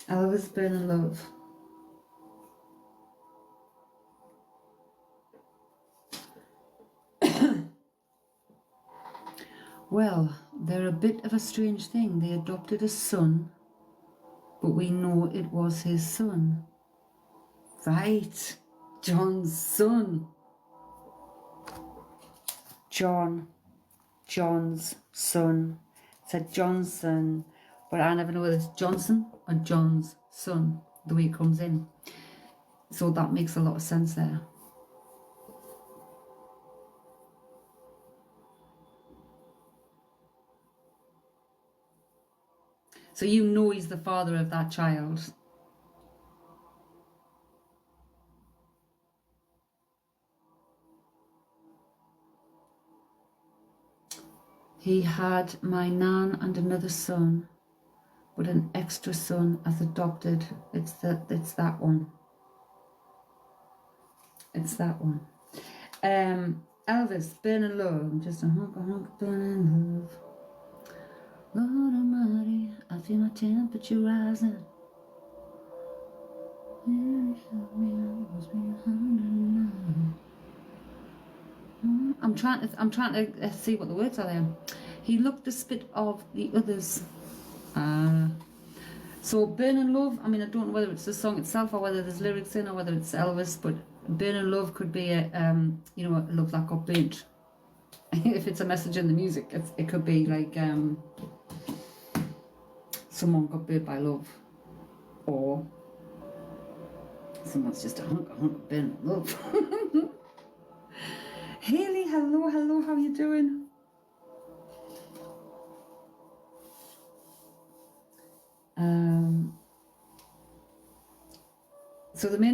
Elvis burning love. Well, they're a bit of a strange thing. They adopted a son, but we know it was his son. Right, John's son. John's son. It said Johnson, but I never know whether it's Johnson or John's son, the way it comes in. So that makes a lot of sense there. So you know he's the father of that child. He had my nan and another son, but an extra son as adopted. It's that one. It's that one. Elvis, Burning Love. I'm just a hunk burning love. Lord Almighty, I feel my temperature rising. I'm trying to see what the words are there. He looked the spit of the others. So Burning Love, I mean, I don't know whether it's the song itself or whether there's lyrics in or whether it's Elvis, but Burning Love could be a, you know, a love that got burnt. If it's a message in the music, it could be like someone got burnt by love, or someone's just a hunk of burning love. Haley, hello, how are you doing? So there may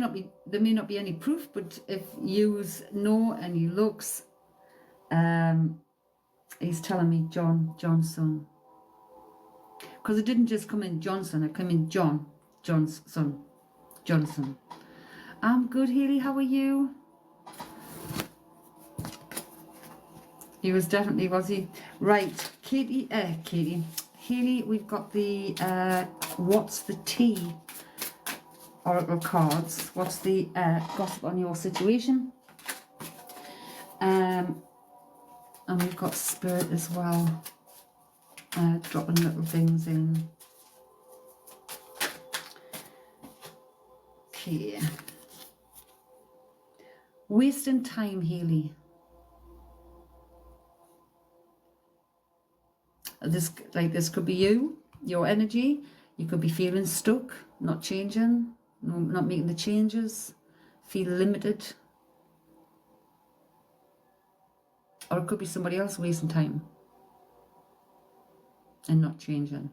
not be any proof, but if you know and you looks, he's telling me Johnson, because it didn't just come in Johnson, it came in Johnson. I'm good, Haley. How are you? He was definitely, was he? Right, Katie, Haley, we've got the what's the tea oracle cards. What's the gossip on your situation? And we've got Spirit as well, dropping little things in. Okay. Wasting time, Haley. This could be you, your energy. You could be feeling stuck, not changing, not making the changes, feel limited. Or it could be somebody else wasting time and not changing.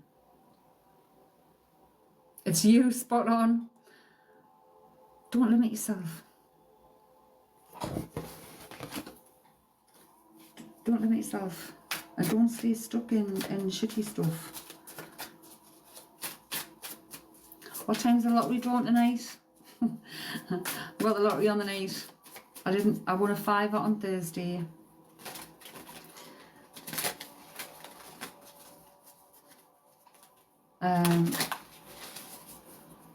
It's you, spot on. Don't limit yourself. Don't limit yourself. And don't stay stuck in shitty stuff. What time's the lottery drawn tonight? We got the lottery on the night. I won a fiver on Thursday. And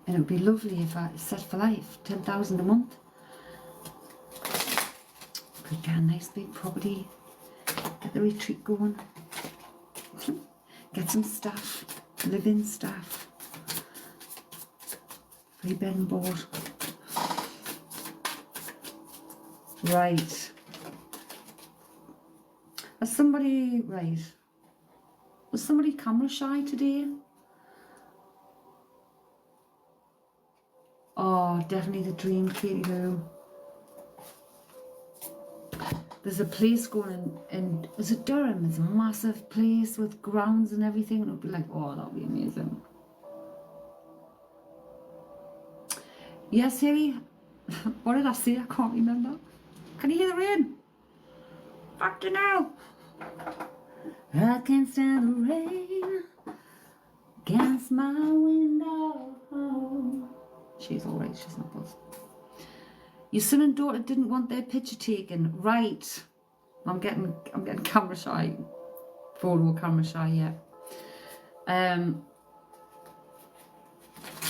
it would be lovely if I set for life 10,000 a month. Could get a nice big property, get the retreat going, get some staff, live-in staff, free bed and board. Right. Was somebody camera shy today? Oh, definitely the dream, Katie Lou. There's a place going in is it Durham? It's a massive place with grounds and everything. It would be like, oh, that would be amazing. Yes, Haley? What did I say? I can't remember. Can you hear the rain? Fucking hell. I can't stand the rain against my window. She's alright, she's not buzzed. Your son and daughter didn't want their picture taken. Right. I'm getting camera shy. Photo camera shy, yeah.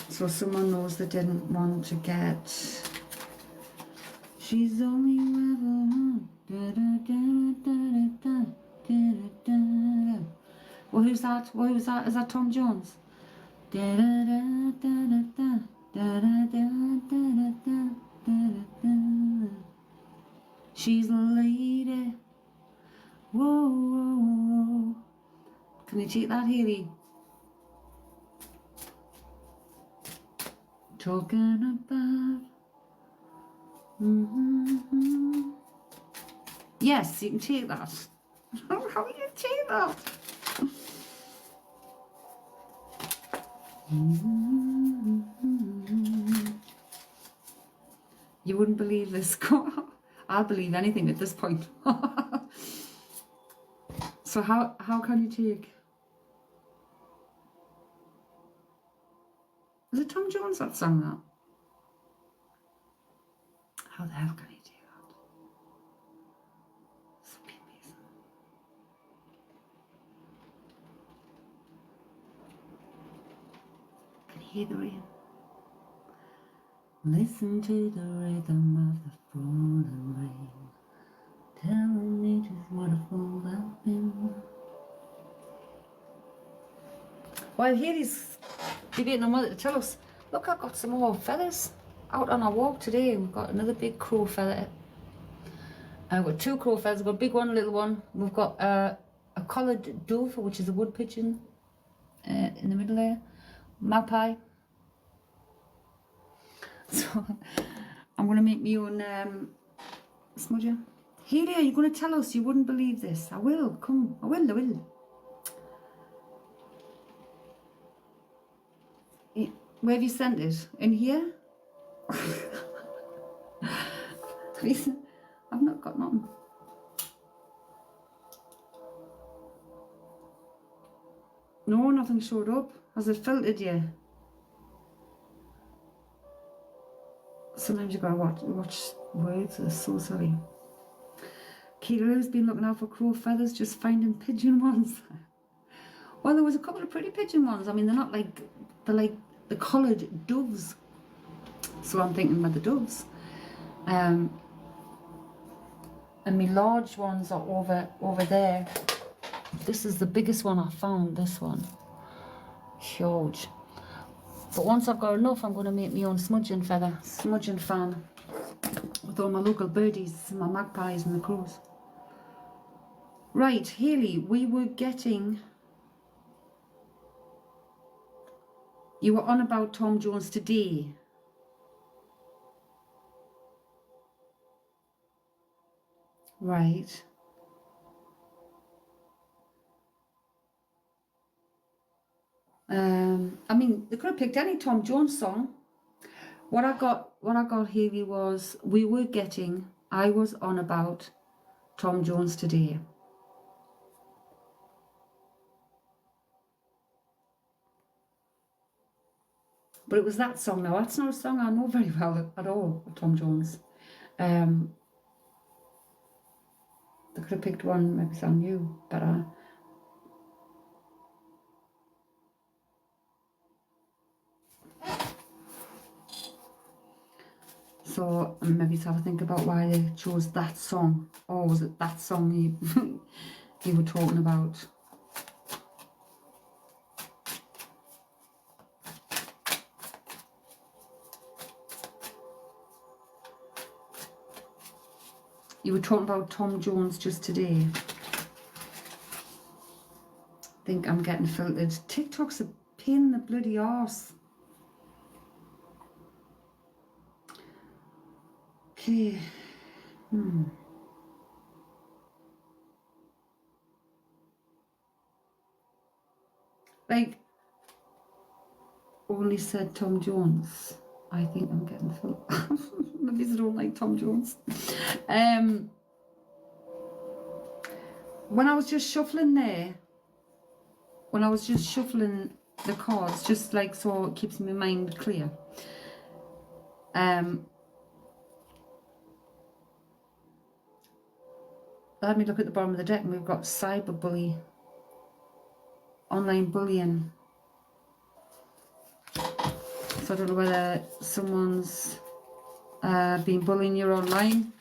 So someone knows they didn't want to get. She's only ever Well, who's that? Well, who's that? Is that Tom Jones? She's a lady. Whoa, whoa, whoa. Can you take that, Haley? Talking about. Yes, you can take that. How do you take that? You wouldn't believe this. I'll believe anything at this point. So how can you take? Is it Tom Jones that sang that? How the hell can you do that? So amazing. Can you hear the rain? Listen to the rhythm of the falling rain, telling me just what a fool I've been. While Haley's debating on whether to tell us, look, I've got some more feathers out on our walk today. We've got another big crow feather. I've got two crow feathers. We've got a big one, a little one. We've got a collared dove, which is a wood pigeon, in the middle there. Magpie. So I'm going to make my own smudger. Haley, are you going to tell us? You wouldn't believe this. I will. Come. I will. Where have you sent it? In here? Please. I've not got nothing. No, nothing showed up. Has it filtered yet? Sometimes you gotta watch words. They're so silly. Keeler's been looking out for crow feathers, just finding pigeon ones. Well, there was a couple of pretty pigeon ones. I mean, they're like the collared doves. So I'm thinking about the doves. And my large ones are over there. This is the biggest one I found, this one. Huge. But once I've got enough, I'm going to make my own smudging fan with all my local birdies, my magpies and the crows. Right, Haley, you were on about Tom Jones today. Right. I mean, they could have picked any Tom Jones song. What I got, Haley, was I was on about Tom Jones today. But it was that song now. That's not a song I know very well at all, of Tom Jones. They could have picked one, maybe song new, but so maybe have to think about why they chose that song. Or was it that song you were talking about? You were talking about Tom Jones just today. I think I'm getting filtered. TikTok's a pain in the bloody arse. Okay. Like, only said Tom Jones. I think I'm getting filtered. Maybe they don't like Tom Jones. When I was just shuffling there, the cards, just like so it keeps my mind clear. Let me look at the bottom of the deck, and we've got cyberbully, online bullying. So I don't know whether someone's been bullying you online.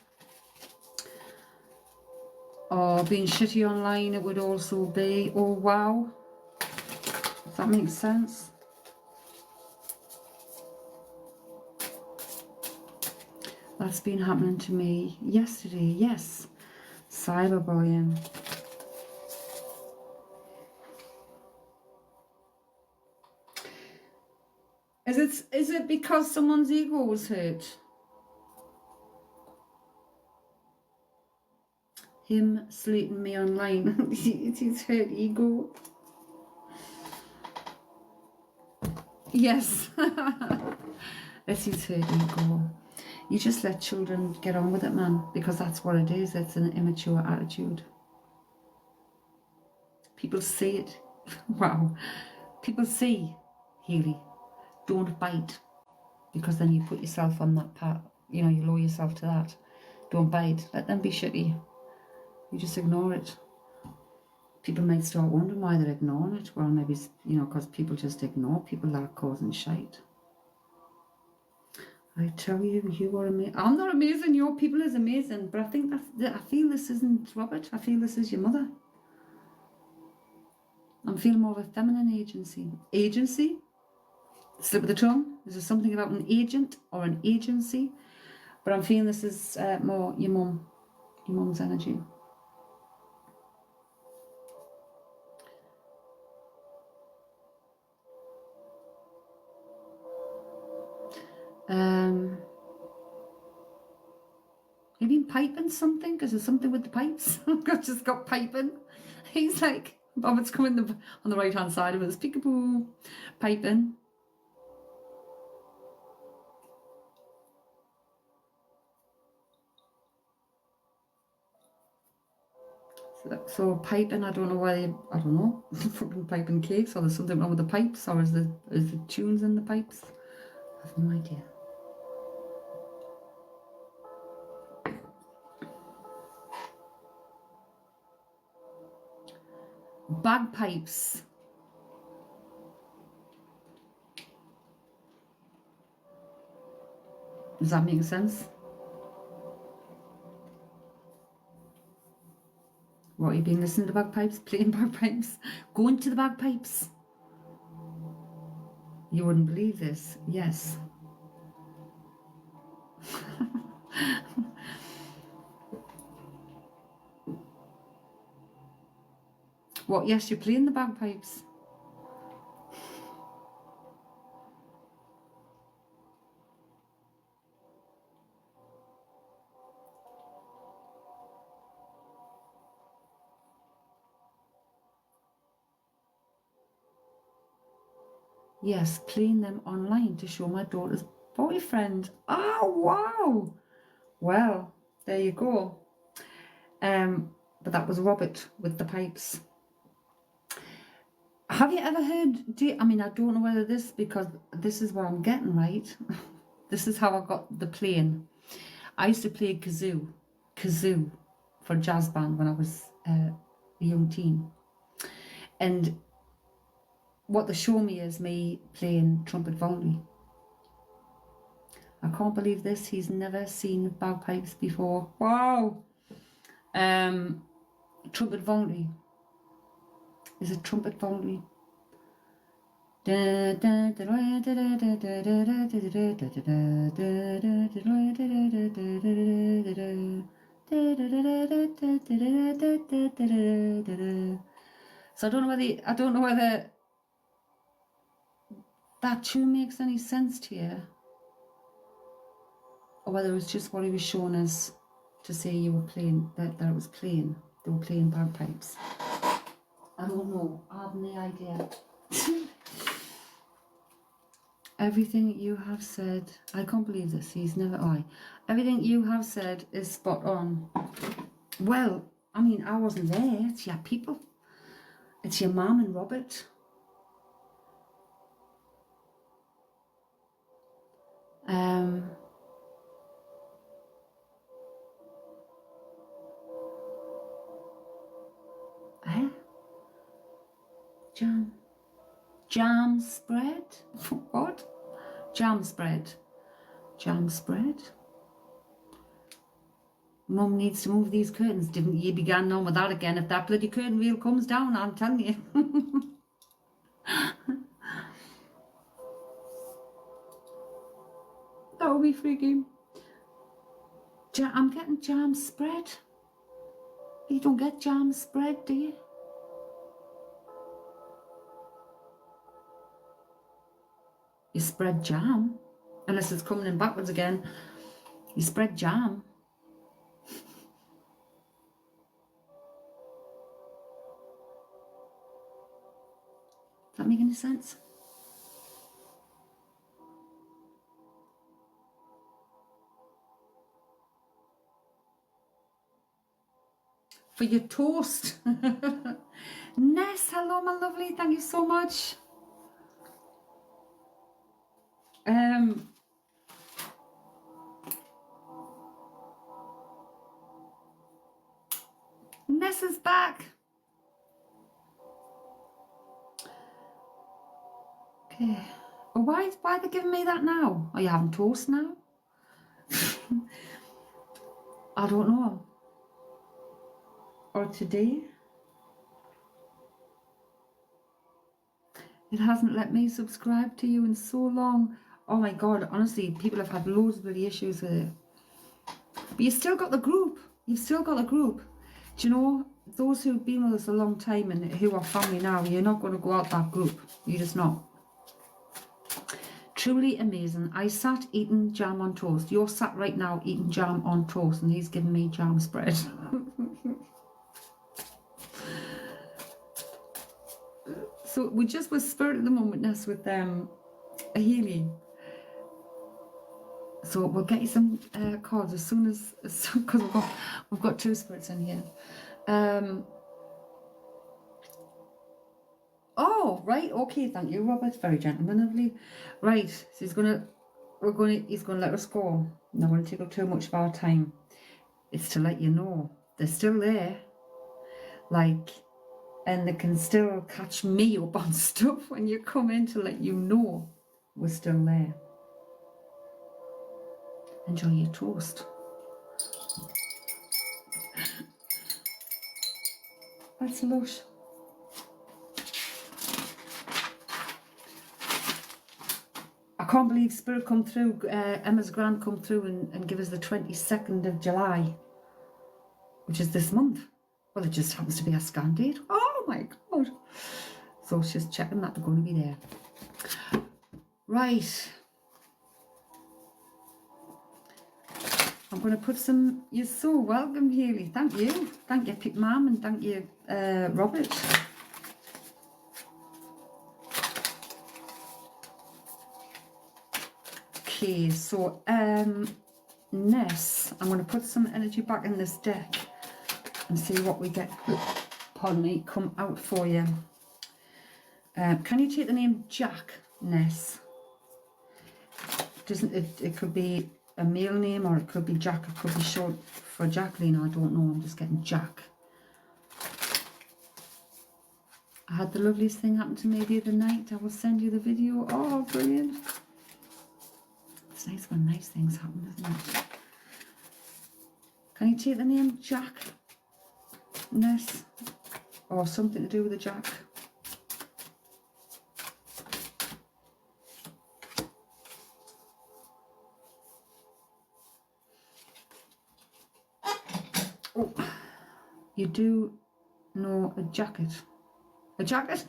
Or being shitty online, it would also be, oh wow. If that makes sense. That's been happening to me yesterday, yes. Cyberbullying. Is it because someone's ego was hurt? Him slating me online. It's his hurt ego. Yes. It's his hurt ego. You just let children get on with it, man, because that's what it is. It's an immature attitude. People see it. Wow. People see, Hayley, don't bite, because then you put yourself on that part. You know, you lower yourself to that. Don't bite. Let them be shitty. You just ignore it. People might start wondering why they're ignoring it. Well, maybe, you know, because people just ignore people that are causing shite. I tell you, you are amazing. I'm not amazing. Your people is amazing. But I think I feel this isn't Robert. I feel this is your mother. I'm feeling more of a feminine agency. Agency? Slip of the tongue. Is there something about an agent or an agency? But I'm feeling this is more your mum. Your mum's energy. Have you been piping something? Because there's something with the pipes. I've just got piping. He's like, Robert's coming on the right hand side of us. Peekaboo. Piping. So piping, I don't know why, I don't know, fucking piping cakes, or there's something wrong with the pipes, or is the tunes in the pipes? I have no idea. Bagpipes. Does that make sense? What, you been listening to bagpipes? Playing bagpipes? Going to the bagpipes? You wouldn't believe this. Yes. What, yes, you're playing the bagpipes? Yes, playing them online to show my daughter's boyfriend. Oh, wow. Well, there you go. But that was Robert with the pipes. Have you ever heard, I mean, I don't know whether this, because this is what I'm getting, right? This is how I got the playing. I used to play kazoo for a jazz band when I was a young teen. And what they show me is me playing trumpet volley. I can't believe this. He's never seen bagpipes before. Wow. Trumpet volley. Is it trumpet volley? So I don't know whether that tune makes any sense to you, or whether it was just what he was showing us to say you were playing, that it was playing. They were playing bagpipes. I don't know. I have no idea. Everything you have said, I can't believe this. He's never I. Everything you have said is spot on. Well, I mean, I wasn't there. It's your people. It's your mum and Robert. Jam spread? What? Jam spread. Jam spread? Mum needs to move these curtains. Didn't you begin on with that again? If that bloody curtain wheel comes down, I'm telling you. That would be freaky. I'm getting jam spread. You don't get jam spread, do you? You spread jam. Unless it's coming in backwards again. You spread jam. Does that make any sense? For your toast. Ness, hello my lovely, thank you so much. Ness is back. Okay. Well, why are they giving me that now? Are you having toast now? I don't know. Or today? It hasn't let me subscribe to you in so long. Oh my god, honestly, people have had loads of bloody issues with it. But you still got the group. You've still got the group. Do you know, those who've been with us a long time and who are family now, you're not going to go out that group. You're just not. Truly amazing. I sat eating jam on toast. You're sat right now eating jam on toast and he's giving me jam spread. So we just were spirit at the moment, Ness, with a healing. So we'll get you some cards as soon as because we've got two spirits in here. Oh, right, okay, thank you, Robert. Very gentlemanly. Right, so he's gonna let us go. I'm not gonna take up too much of our time. It's to let you know they're still there. Like, and they can still catch me up on stuff when you come in to let you know we're still there. Enjoy your toast. That's lush. I can't believe Spirit come through, Emma's Grand come through and give us the 22nd of July, which is this month. Well, it just happens to be a scan date. Oh my god. So she's checking that they're going to be there. Right. I'm going to put some... You're so welcome, Haley. Thank you. Thank you, Pip Mum, and thank you, Robert. Okay, so Ness, I'm going to put some energy back in this deck and see what we get, pardon me, come out for you. Can you take the name Jack, Ness? Doesn't it could be a male name or it could be Jack, it could be short for Jacqueline, I don't know, I'm just getting Jack. I had the loveliest thing happen to me the other night. I will send you the video. Oh, brilliant. It's nice when nice things happen, isn't it? Can you take the name Jack, Ness? Or something to do with a Jack? Oh, you do know a jacket. A jacket?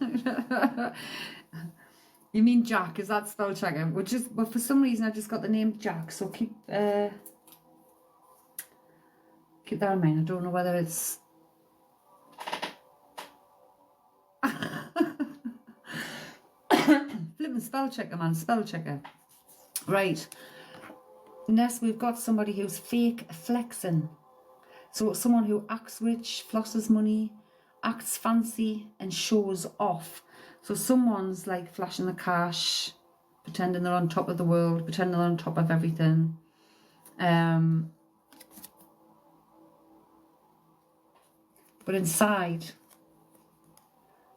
You mean Jack, is that spell checker? But for some reason I just got the name Jack, so keep that in mind. I don't know whether it's flipping spell checker, man, spell checker. Right. Ness, we've got somebody who's fake flexing. So someone who acts rich, flosses money, acts fancy and shows off. So someone's like flashing the cash, pretending they're on top of the world, pretending they're on top of everything. But inside,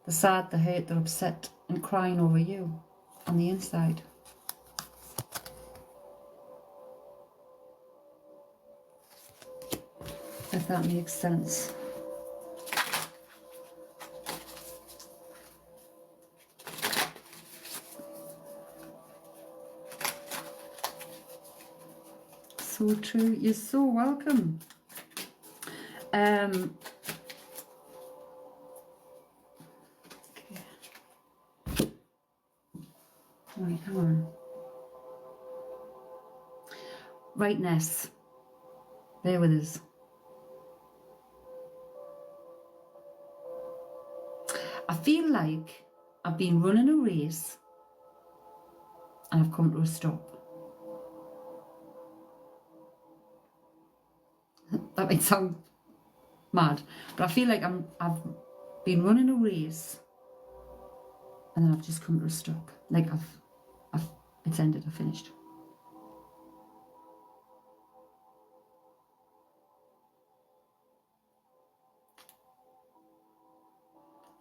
they're sad, they're hurt, they're upset and crying over you on the inside. if that makes sense. So true. You're so welcome. Okay. Right, hang on. Right, Ness. Bear with us. I feel like I've been running a race and I've come to a stop. That might sound mad, but I feel like I've been running a race and then I've just come to a stop. Like it's ended, I've finished.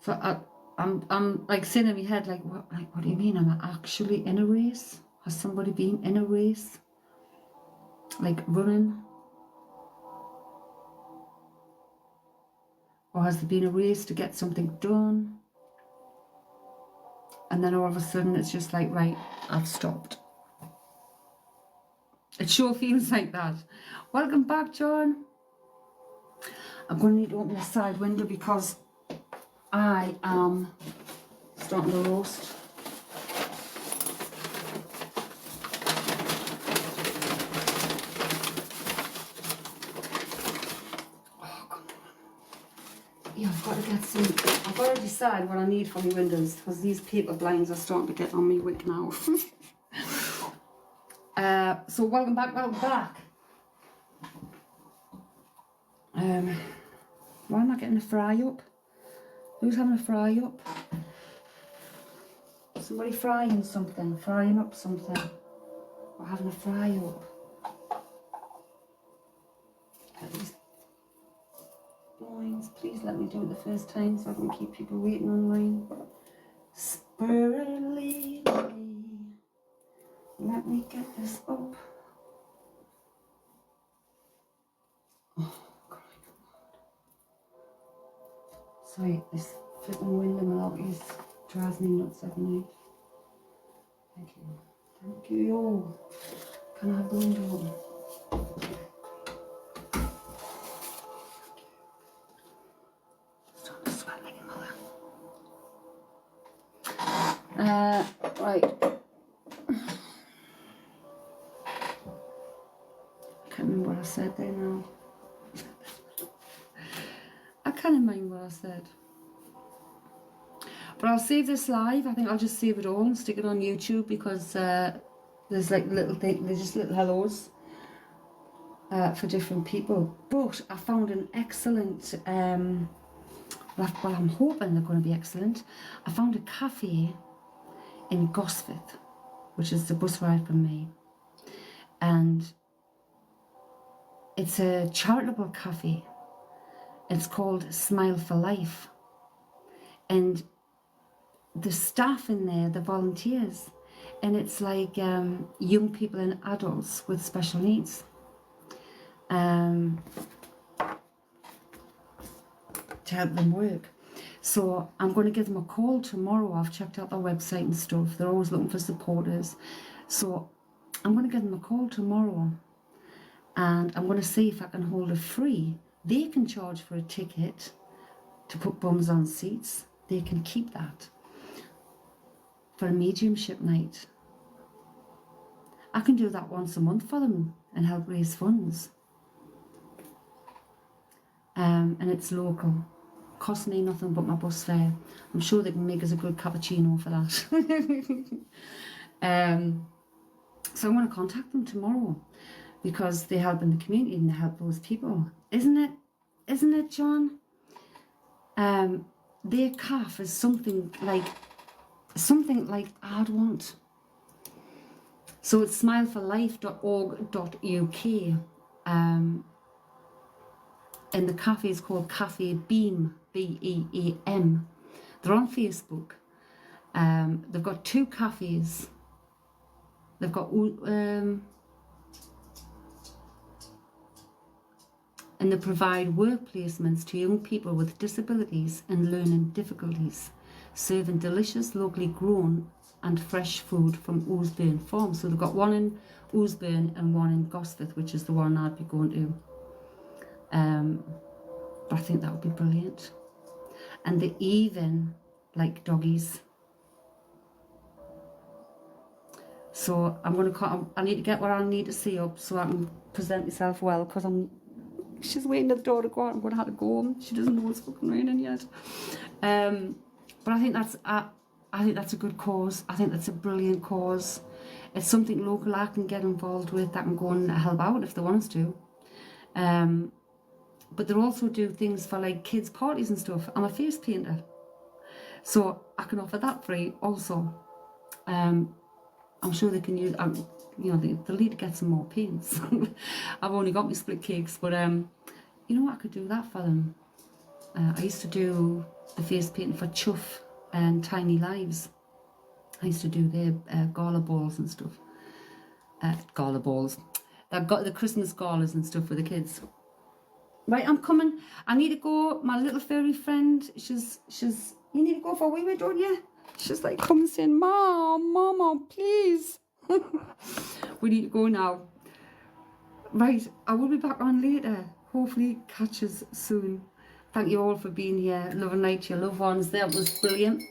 So I'm like saying in my head, like what do you mean? Am I actually in a race? Has somebody been in a race? Like running? Or has there been a race to get something done? And then all of a sudden it's just like, right, I've stopped. It sure feels like that. Welcome back, John. I'm going to need to open the side window because I am starting to roast. Oh, come on. Yeah, I've got to get some. I've got to decide what I need for my windows because these paper blinds are starting to get on me wick now. So welcome back, welcome back. Why am I getting a fry up? Who's having a fry up? Somebody frying something, frying up something. Or having a fry up. These blinds, please let me do it the first time so I can keep people waiting online. Spirit lead me. Let me get this up. Oh, God. Sorry, this flipping window malockies drives me nuts every night. Thank you. Thank you. Can I have the window open? Starting to sweat like a mother. Right. I can't remember what I said there now. I can't remember what I said. But I'll save this live. I think I'll just save it all and stick it on YouTube because there's like little things, there's just little hellos for different people. But I found an excellent, well, I'm hoping they're going to be excellent. I found a cafe in Gosforth, which is the bus ride from me. And it's a charitable cafe. It's called Smile for Life. And the staff in there, the volunteers, and it's like young people and adults with special needs. To help them work. So I'm going to give them a call tomorrow. I've checked out their website and stuff. They're always looking for supporters. So I'm going to give them a call tomorrow and I'm going to see if I can hold a free. They can charge for a ticket to put bums on seats. They can keep that for a mediumship night. I can do that once a month for them and help raise funds. And it's local. Cost me nothing but my bus fare. I'm sure they can make us a good cappuccino for that. So I'm going to contact them tomorrow because they help in the community and they help those people. Isn't it, John? Their calf is something like I'd want. So it's smileforlife.org.uk. And the cafe is called Cafe Beam, B-E-A-M. They're on Facebook. They've got 2 cafes. They've got and they provide work placements to young people with disabilities and learning difficulties, serving delicious, locally grown and fresh food from Oosburn Farm. So they've got one in Oosburn and one in Gosforth, which is the one I'd be going to. But I think that would be brilliant. And they even like doggies. So I'm going to, I need to get what I need to see up so I can present myself well, because she's waiting at the door to go out. I'm going to have to go home. She doesn't know it's fucking raining yet. But I think that's a good cause. I think that's a brilliant cause. It's something local I can get involved with, that can go and help out if they want us to. But they also do things for like kids' parties and stuff. I'm a face painter, so I can offer that free also. I'm sure they can use, you know, they'll need to get some more paints. I've only got my split cakes, but you know, I could do that for them. I used to do the face painting for Chuff and Tiny Lives. I used to do their gala balls and stuff. Gala balls. They've got the Christmas galas and stuff for the kids. Right, I'm coming. I need to go. My little furry friend, she's. You need to go for a wee bit, don't you? She's like, come saying, Mom, Mama, please. We need to go now. Right, I will be back on later. Hopefully catch us soon. Thank you all for being here. Love and light to your loved ones. That was brilliant.